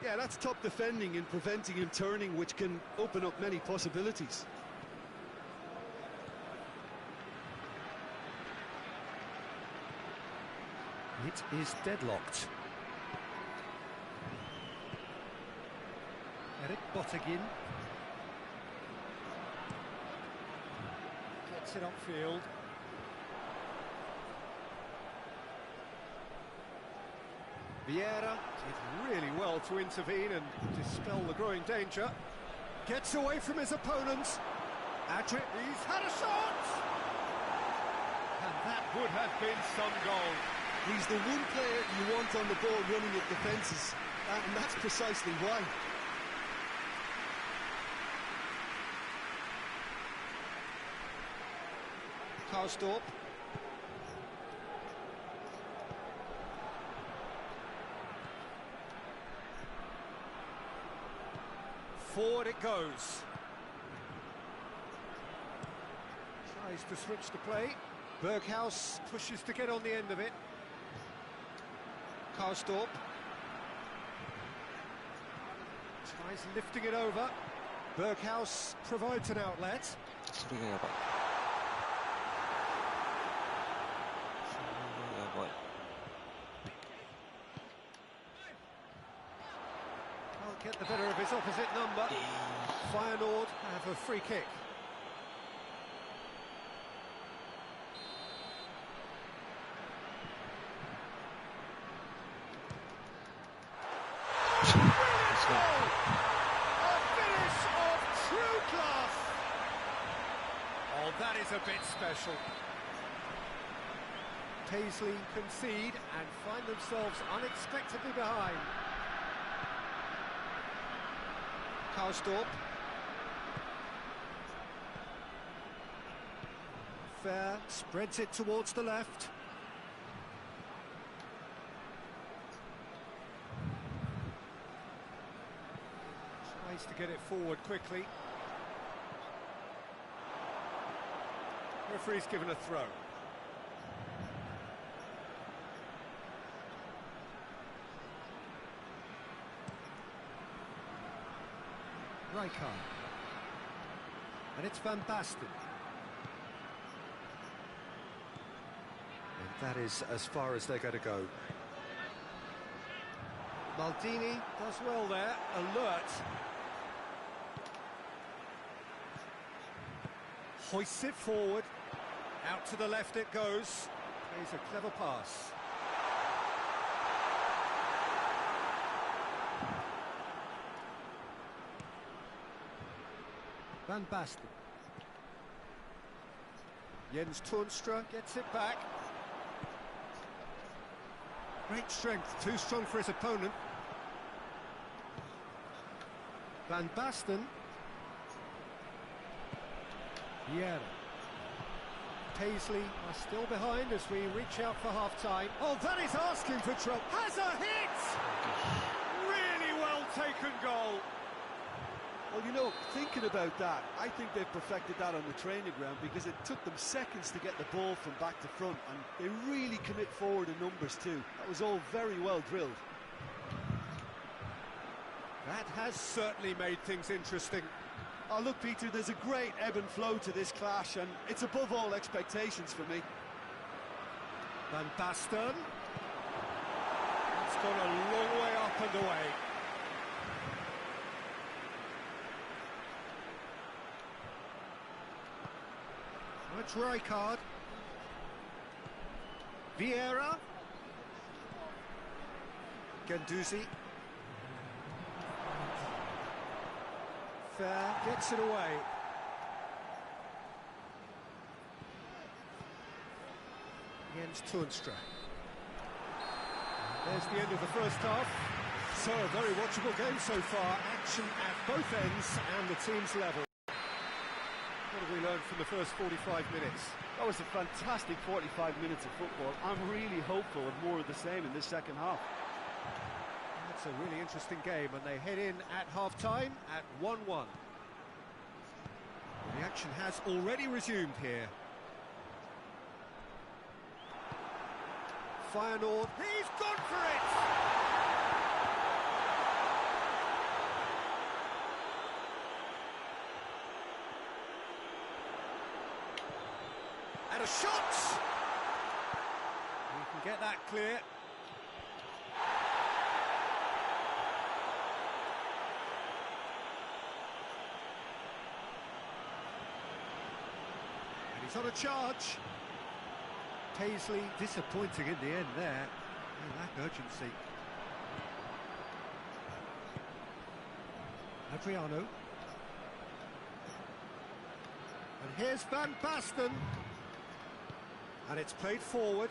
Yeah, that's top defending and preventing him turning, which can open up many possibilities. It is deadlocked. Eric Bottegin gets it upfield. Vieira did really well to intervene and dispel the growing danger. Gets away from his opponents. He's had a shot! And that would have been some goal. He's the one player you want on the ball running at defences, and that's precisely why. Karsdorp. Forward it goes. Tries to switch the play. Berghaus pushes to get on the end of it. Karsdorp tries lifting it over. Berghaus provides an outlet. それがやばい。それがやばい。Can't get the better of his opposite number. Feyenoord have a free kick. Oh, that is a bit special. Paisley concede and find themselves unexpectedly behind. Karsdorp. Fair spreads it towards the left. Tries to get it forward quickly. Referee's given a throw. Rijkaard. And it's Van Basten. And that is as far as they're going to go. Maldini does well there, alert. Hoists it forward. Out to the left it goes. Plays a clever pass. Van Basten. Jens Toornstra gets it back. Great strength, too strong for his opponent. Van Basten. Vieira. Paisley are still behind as we reach out for half-time. Oh, that is asking for trouble. Has a hit! Really taken goal. Well, you know, thinking about that, I think they've perfected that on the training ground because it took them seconds to get the ball from back to front, and they really commit forward in numbers too. That was all very well drilled. That has certainly made things interesting. Oh, look, Peter, there's a great ebb and flow to this clash, and it's above all expectations for me. Van Basten. It's gone a long way up and away. It's Rijkaard. Vieira. Guendouzi. Fair gets it away. Jens Toornstra. There's the end of the first half. So a very watchable game so far. Action at both ends and the teams level. What have we learned from the first 45 minutes? That was a fantastic 45 minutes of football. I'm really hopeful of more of the same in this second half. That's a really interesting game, and they head in at half-time at 1-1. The action has already resumed here. Feyenoord, he's gone for it! And a shot! We can get that clear. And he's on a charge. Paisley disappointing in the end there. They lack urgency. Adriano. And here's Van Basten. And it's played forward.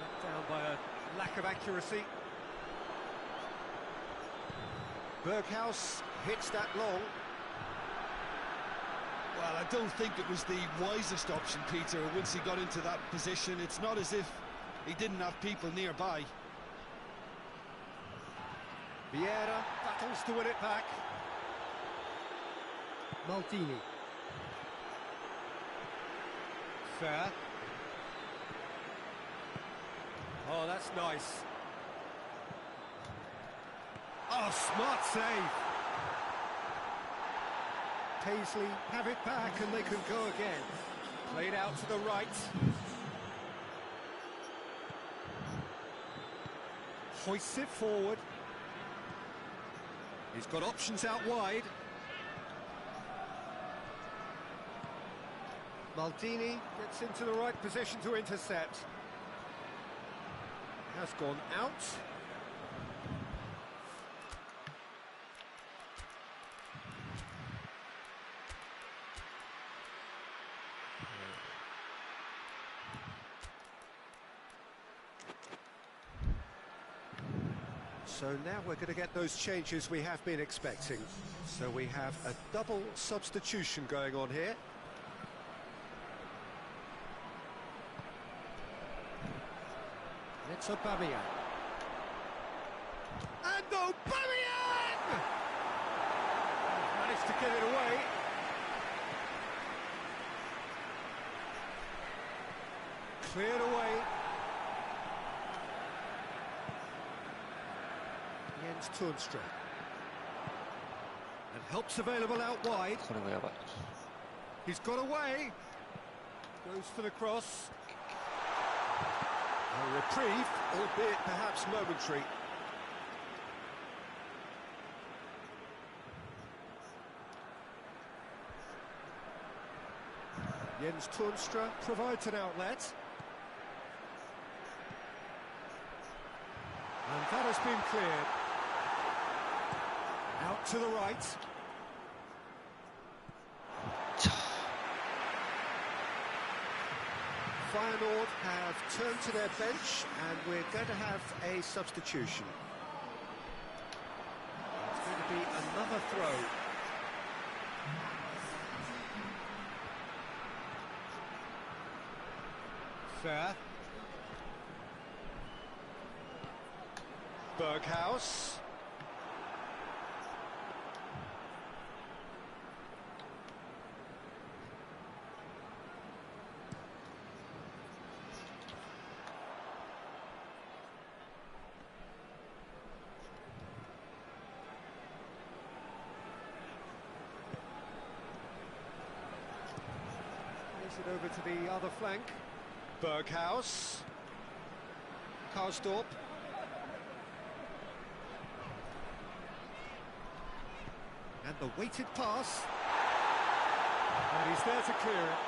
Let down by a lack of accuracy. Berghaus hits that long. Well, I don't think it was the wisest option, Peter, once he got into that position. It's not as if he didn't have people nearby. Vieira battles to win it back. Maldini. Fair. Oh, that's nice. Oh, smart save. Paisley have it back and they can go again. Played out to the right. Hoists it forward. He's got options out wide. Maldini gets into the right position to intercept. Has gone out. So now we're going to get those changes we have been expecting. So we have a double substitution going on here. It's Aubameyang. And Aubameyang! Managed to get it away. Cleared away. Jens Toornstra. And help's available out wide. He's got away. Goes for the cross. A reprieve, albeit perhaps momentary. Jens Toornstra provides an outlet. And that has been cleared. Out to the right. Feyenoord have turned to their bench and we're going to have a substitution. It's going to be another throw. Fair. Berghaus. It over to the other flank. Berghaus. Karsdorp. And the weighted pass. And he's there to clear it.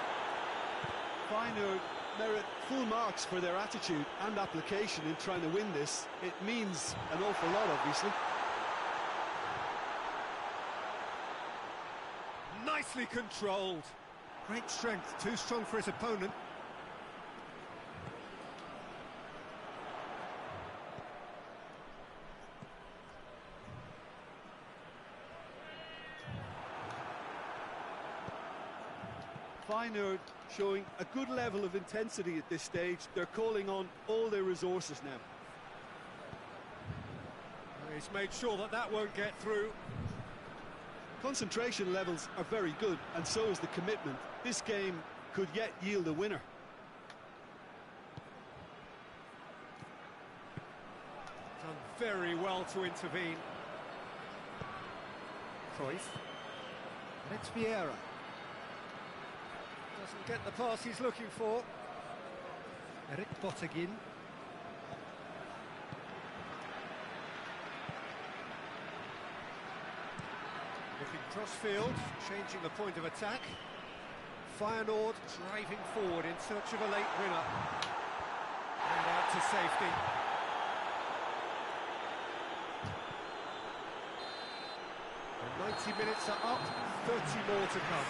Feyenoord merit full marks for their attitude and application in trying to win this. It means an awful lot, obviously. Nicely controlled. Great strength, too strong for his opponent. Feyenoord showing a good level of intensity at this stage. They're calling on all their resources now. He's made sure that that won't get through. Concentration levels are very good, and so is the commitment. This game could yet yield a winner. Done very well to intervene. Cruyff. And it's Vieira. Doesn't get the pass he's looking for. Eric Bottegin. Looking cross-field, changing the point of attack. Feyenoord driving forward in search of a late winner. And out to safety. The 90 minutes are up, 30 more to come.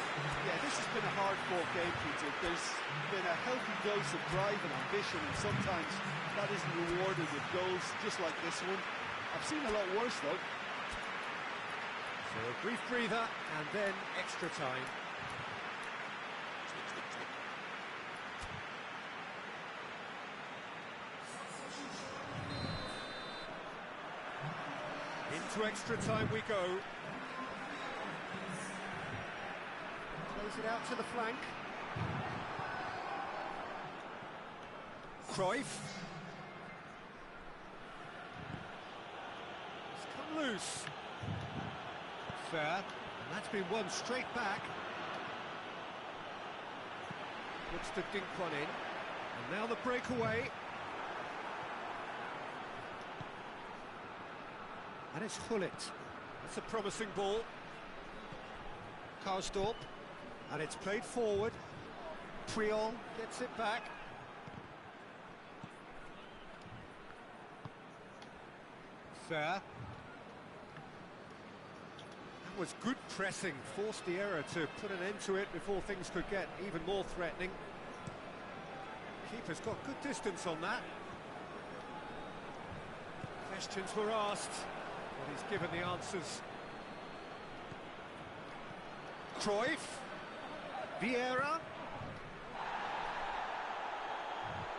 Yeah, this has been a hard-fought game, Peter. There's been a healthy dose of drive and ambition, and sometimes that isn't rewarded with goals, just like this one. I've seen a lot worse, though. So a brief breather, and then extra time. Into extra time we go. Plays it out to the flank. Cruyff. It's come loose. Fair, and that's been won straight back. Looks to dink one in, and now the breakaway. And it's Hullet. That's a promising ball. Karsdorp, and it's played forward. Puyol gets it back. Fair. Was good pressing, forced the error to put an end to it before things could get even more threatening. Keeper's got good distance on that. Questions were asked, but he's given the answers. Cruyff. Vieira.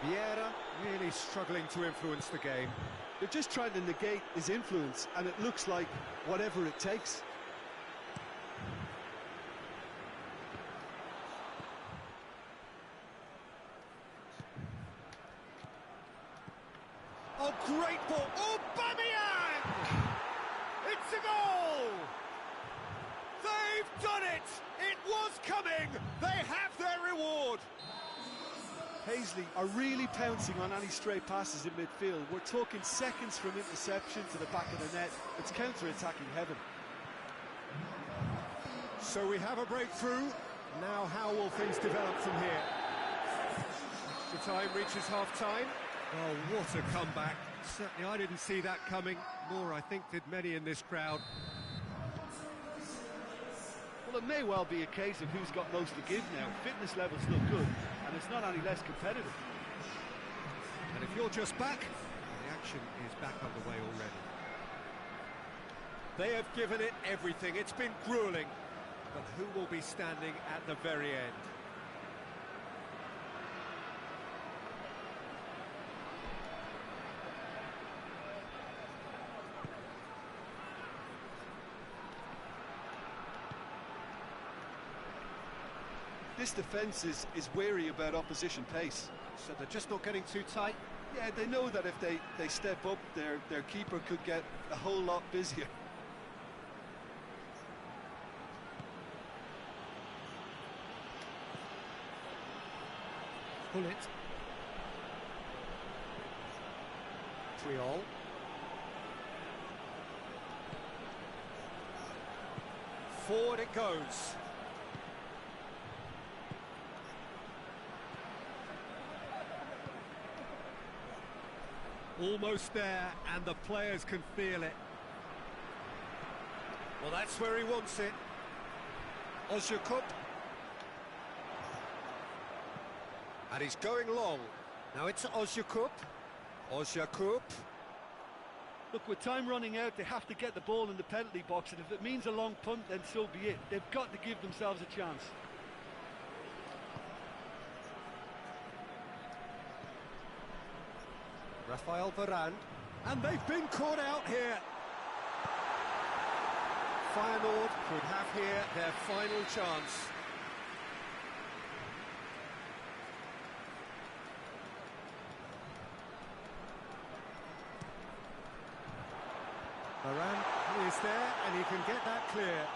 Vieira really struggling to influence the game. They're just trying to negate his influence, and it looks like whatever it takes. Oh, great ball! Aubameyang! It's a goal! They've done it! It was coming! They have their reward! Paisley are really pouncing on any stray passes in midfield. We're talking seconds from interception to the back of the net. It's counter-attacking heaven. So we have a breakthrough. Now how will things develop from here? Extra time reaches half-time. Oh, what a comeback. Certainly I didn't see that coming, nor I think did many in this crowd. Well, it may well be a case of who's got most to give now. Fitness levels look good, and it's not any less competitive. And if you're just back, the action is back underway already. They have given it everything. It's been grueling. But who will be standing at the very end? This defence is wary about opposition pace. So they're just not getting too tight. Yeah, they know that if they step up, their keeper could get a whole lot busier. Pull it. 3-all. Forward it goes. Almost there, and the players can feel it. Well, that's where he wants it. Ozyakup. And he's going long. Now it's Ozyakup. Ozyakup. Look, with time running out, they have to get the ball in the penalty box, and if it means a long punt, then so be it. They've got to give themselves a chance. Rafael Varane. And they've been caught out here. Feyenoord could have here their final chance. Varane is there, and he can get that clear.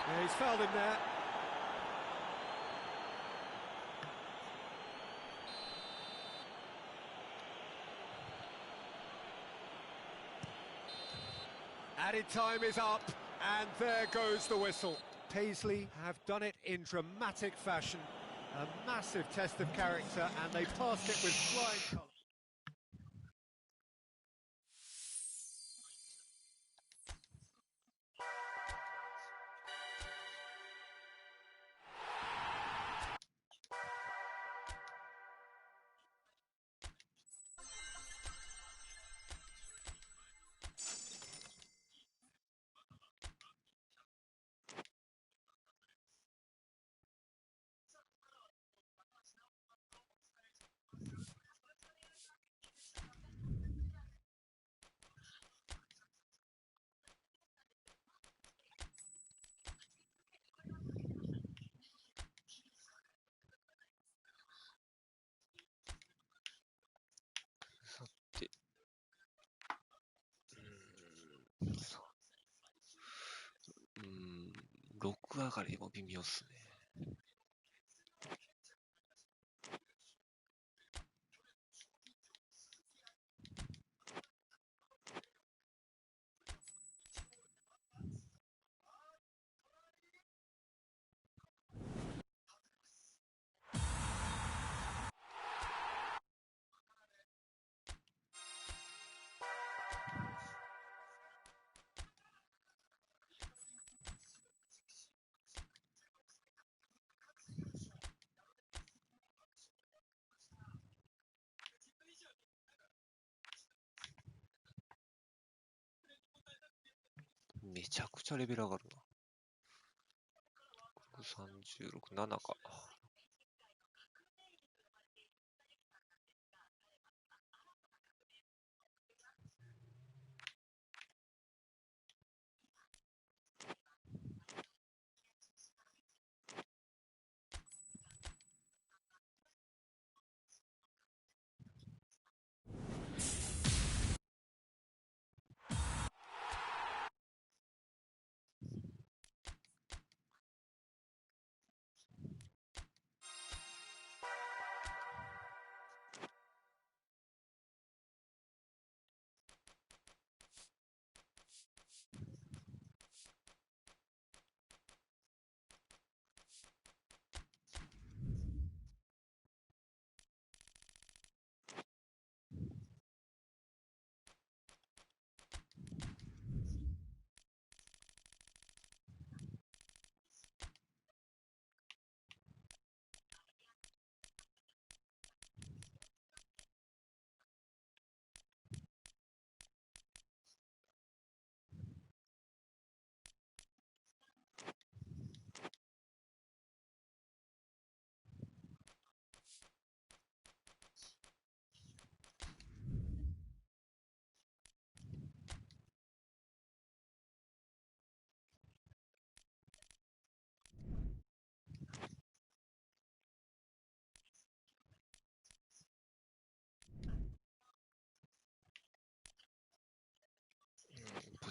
Yeah, he's fouled him there. Added time is up, and there goes the whistle. Paisley have done it in dramatic fashion. A massive test of character, and they passed it with flying colours.6上がりも微妙っすね。めちゃくちゃレベル上がるな。36、7か。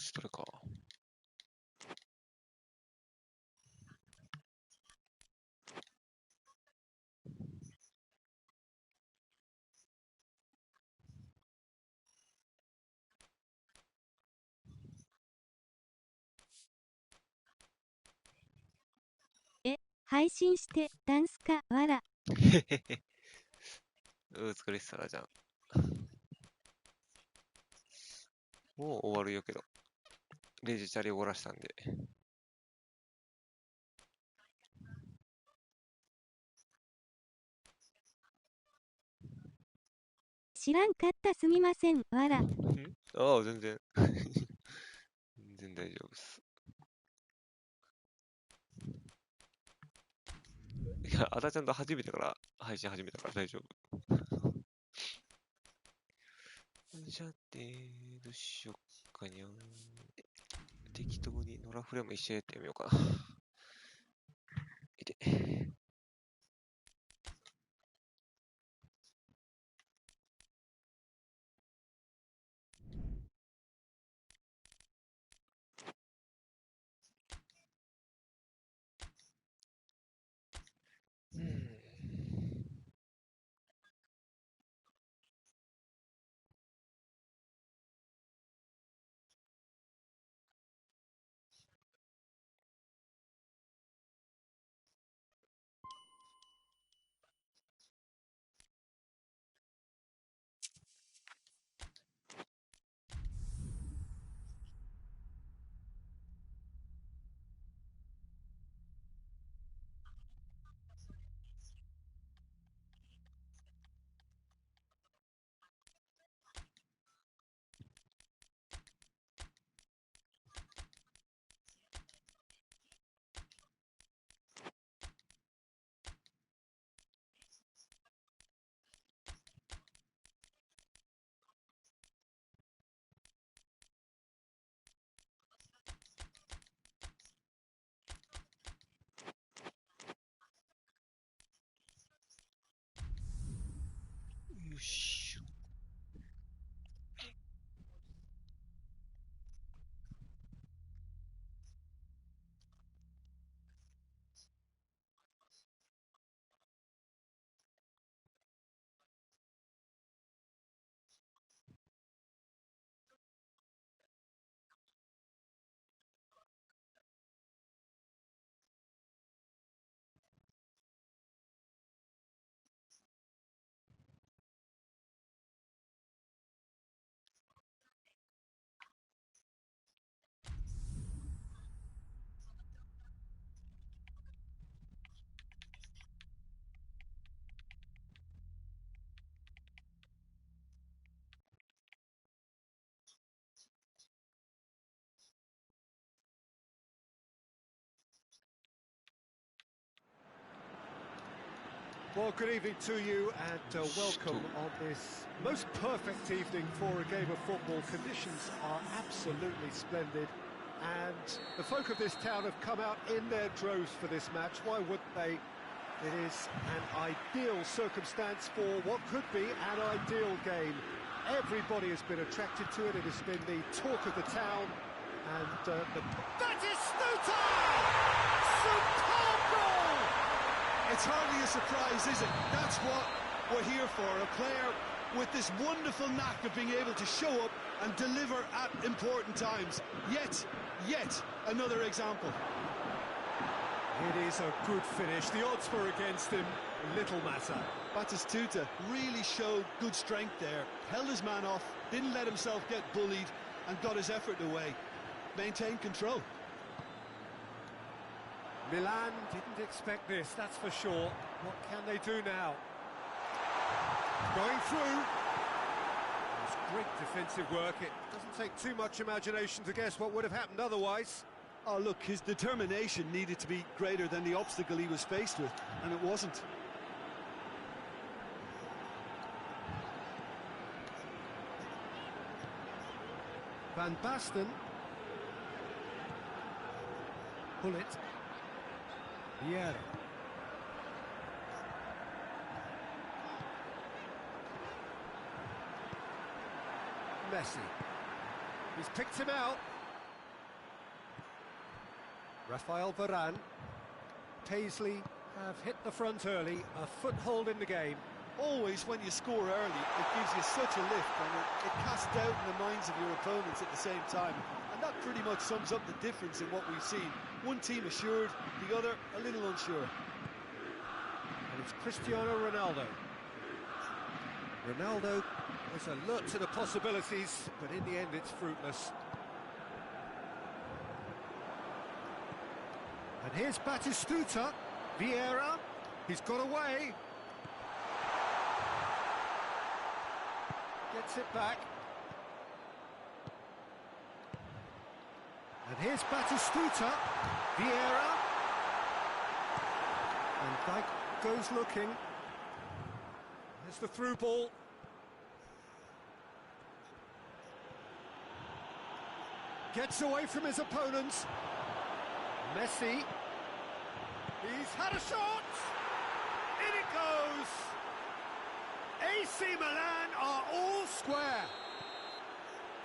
しどれか。配信して、ダンスか、わら。作りしたらじゃん。もう終わるよけど。レジチャリ終わらしたんで。知らんかったすみません、わら。ああ、全然。全然大丈夫です。いや、あたちゃんと初めてから配信始めたから大丈夫。じゃあ、どうしよっかにゃん。適当にノラフレーム一緒やってみようかな。いて。よし。Well, good evening to you and welcome on this most perfect evening for a game of football. Conditions are absolutely splendid and the folk of this town have come out in their droves for this match. Why wouldn't they? It is an ideal circumstance for what could be an ideal game. Everybody has been attracted to it. It has been the talk of the town and that is Stuta! Superb goal! It's hardly a surprise, is it? That's what we're here for. A player with this wonderful knack of being able to show up and deliver at important times. Yet another example. It is a good finish. The odds were against him. Little matter. Batistuta really showed good strength there. Held his man off, didn't let himself get bullied, and got his effort away. Maintained control. Milan didn't expect this, that's for sure. What can they do now? Going through. It's great defensive work. It doesn't take too much imagination to guess what would have happened otherwise. Oh, look, his determination needed to be greater than the obstacle he was faced with, and it wasn't. Van Basten. Pull it. Viera. Messi. He's picked him out. Rafael Varane. Paisley have hit the front early, a foothold in the game. Always when you score early, it gives you such a lift, and it casts doubt in the minds of your opponents at the same time. And that pretty much sums up the difference in what we've seen. One team assured, the other a little unsure. And it's Cristiano Ronaldo. Ronaldo is alert to the possibilities, but in the end it's fruitless. And here's Batistuta. Vieira, he's got away. Gets it back. And here's Batistuta. Vieira. And Dyke goes looking. There's the through ball. Gets away from his opponents. Messi. He's had a shot. In it goes. AC Milan are all square.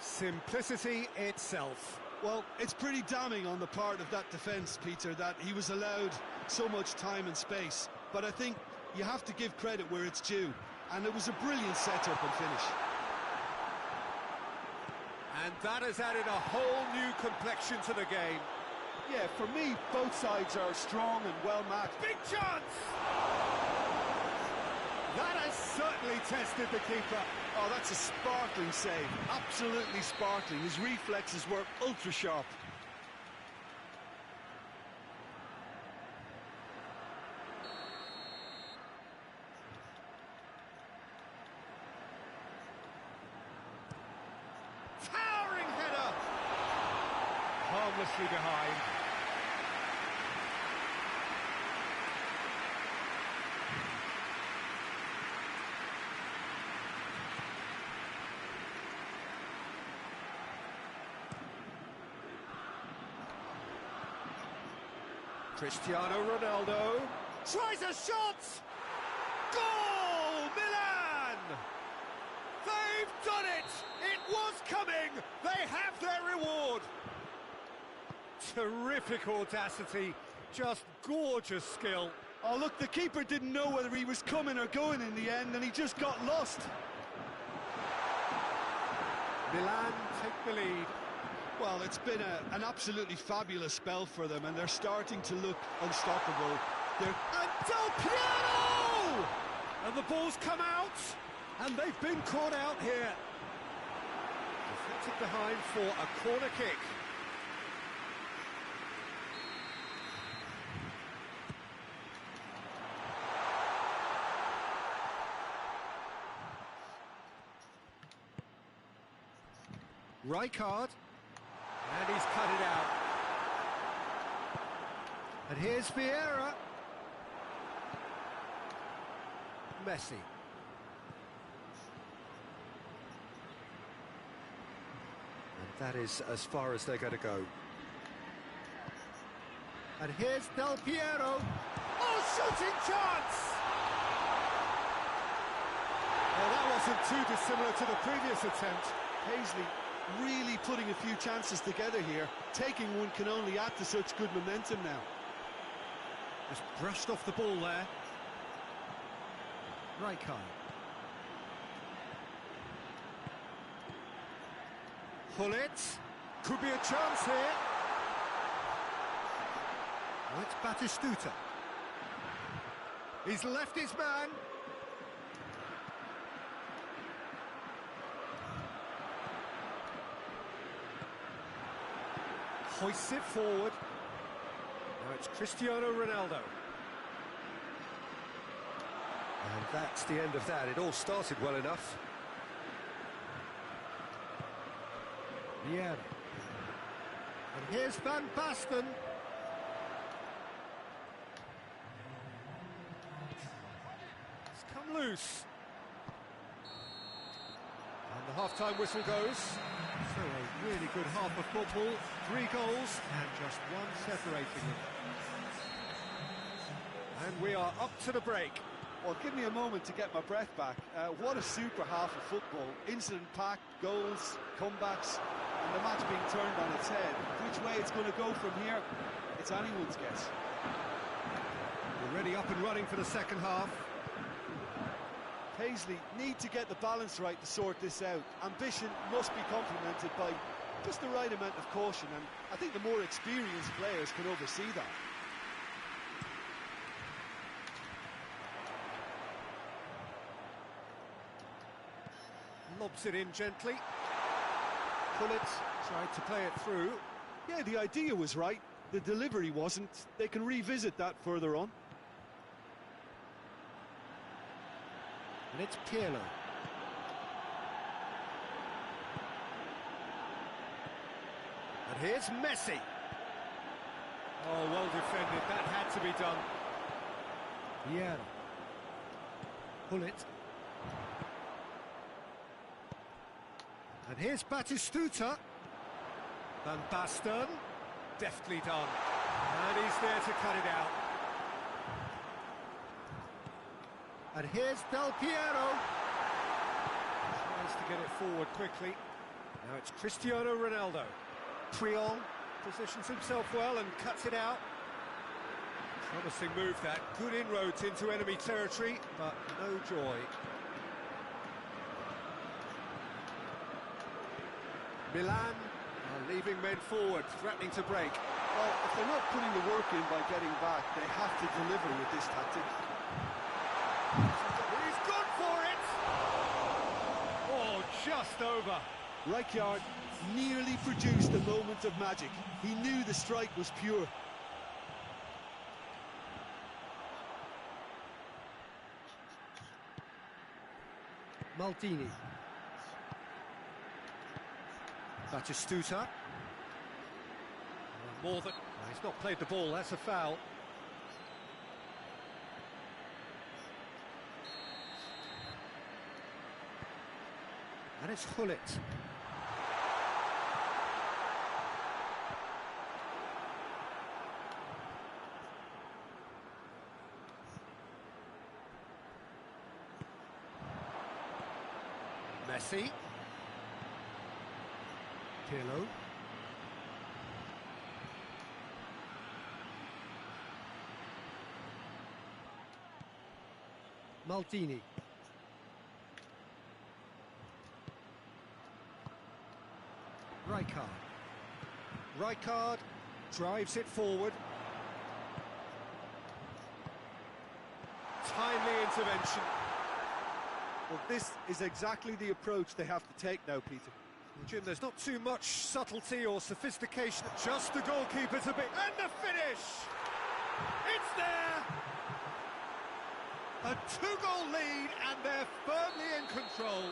Simplicity itself. Well, it's pretty damning on the part of that defence, Peter, that he was allowed so much time and space. But I think you have to give credit where it's due. And it was a brilliant setup and finish. And that has added a whole new complexion to the game. Yeah, for me, both sides are strong and well matched. Big chance! That has certainly tested the keeper. Oh, that's a sparkling save. Absolutely sparkling. His reflexes were ultra sharp. Towering header! Harmlessly behind. Cristiano Ronaldo tries a shot! Goal! Milan! They've done it! It was coming! They have their reward! Terrific audacity, just gorgeous skill. Oh, look, the keeper didn't know whether he was coming or going in the end, and he just got lost. Milan take the lead. Well, it's been an absolutely fabulous spell for them, and they're starting to look unstoppable. And Del Piero! And the ball's come out, and they've been caught out here. Deflected behind for a corner kick. Rijkaard. And he's cut it out. And here's Vieira. Messi. And that is as far as they're going to go. And here's Del Piero. Oh, shooting chance! Well, that wasn't too dissimilar to the previous attempt. Paisley really putting a few chances together here. Taking one can only add to such good momentum now. Just brushed off the ball there. Rijkaard. Hullet. Could be a chance here. Oh, it's Batistuta. He's left his man. Hoists it forward. Now it's Cristiano Ronaldo. And that's the end of that. It all started well enough. Vieira. And here's Van Basten. It's come loose. And the half-time whistle goes. So a really good half of football, 3 goals and just one separating them. And we are up to the break. Well, give me a moment to get my breath back. What a super half of football. Incident-packed, goals, comebacks, and the match being turned on its head. Which way it's going to go from here, it's anyone's guess. Already up and running for the second half. Paisley need to get the balance right to sort this out. Ambition must be complemented by just the right amount of caution, and I think the more experienced players can oversee that. Lobs it in gently. Pullet tried to play it through. Yeah, the idea was right. The delivery wasn't. They can revisit that further on. And it's Pirlo. And here's Messi. Oh, well defended. That had to be done. Yeah. Pullet. And here's Batistuta. Van Basten. Deftly done. And he's there to cut it out. And here's Del Piero. Tries to get it forward quickly. Now it's Cristiano Ronaldo. Triol positions himself well and cuts it out. Promising move that. Good inroads into enemy territory, but no joy. Milan are leaving men forward, threatening to break. Well, if they're not putting the work in by getting back, they have to deliver with this tactic. He's gone for it! Oh, just over. Rijkaard nearly produced a moment of magic. He knew the strike was pure. Maldini. Batistuta. More than... he's not played the ball, that's a foul. And it's Hullet. Messi. Pirlo. Maldini. Rijkaard drives it forward. Timely intervention. Well, this is exactly the approach they have to take now, Peter. Well, Jim, there's not too much subtlety or sophistication, just the goalkeeper's a bit... And the finish! It's there! A two-goal lead, and they're firmly in control.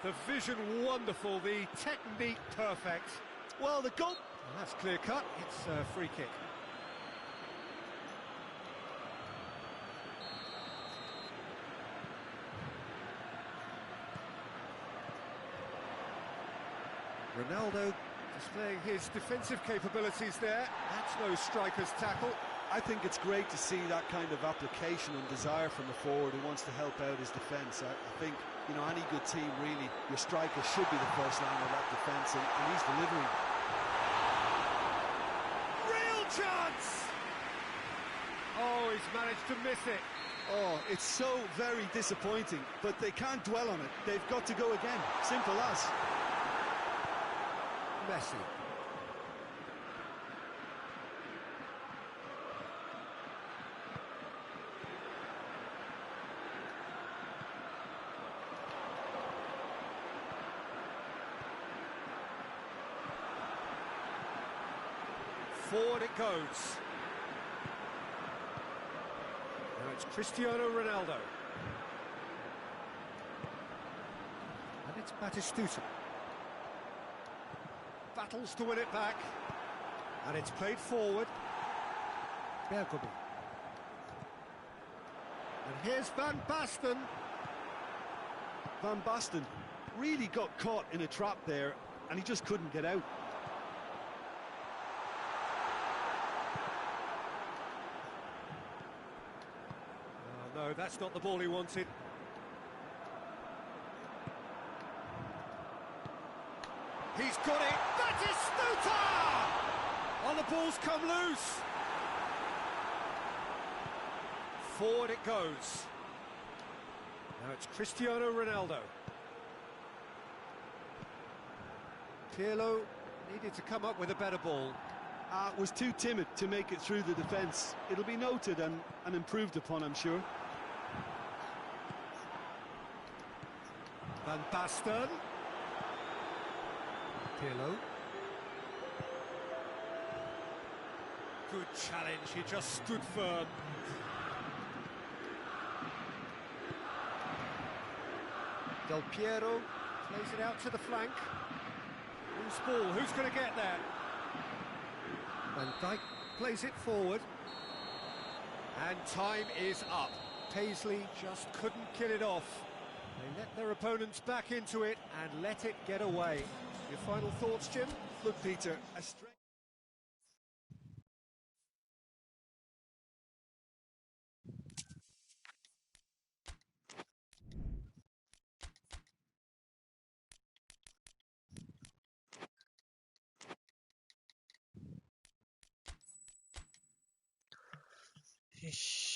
The vision wonderful, the technique perfect. Well, the goal... Well, that's clear-cut, it's a free kick. Ronaldo displaying his defensive capabilities there. That's no striker's tackle. I think it's great to see that kind of application and desire from a forward who wants to help out his defence. I think, you know, any good team, really, your striker should be the first line of that defence, and he's delivering. Real chance! Oh, he's managed to miss it. Oh, it's so very disappointing, but they can't dwell on it. They've got to go again. Simple as. Messi. Forward it goes. Now it's Cristiano Ronaldo. And it's Batistuta. Battles to win it back. And it's played forward. Bergkamp. And here's Van Basten. Van Basten really got caught in a trap there, and he just couldn't get out. Oh, no, that's not the ball he wanted. He's got it. Batistuta! Oh, the ball's come loose. Forward it goes. Now it's Cristiano Ronaldo. Pirlo needed to come up with a better ball. Was too timid to make it through the defence. It'll be noted and improved upon, I'm sure. Van Basten. Pirlo. Good challenge, he just stood firm. Del Piero plays it out to the flank. Loose ball, who's going to get there? Van Dijk plays it forward. And time is up. Paisley just couldn't kill it off. They let their opponents back into it and let it get away. Your final thoughts, Jim? Look, Peter, a straight...よし。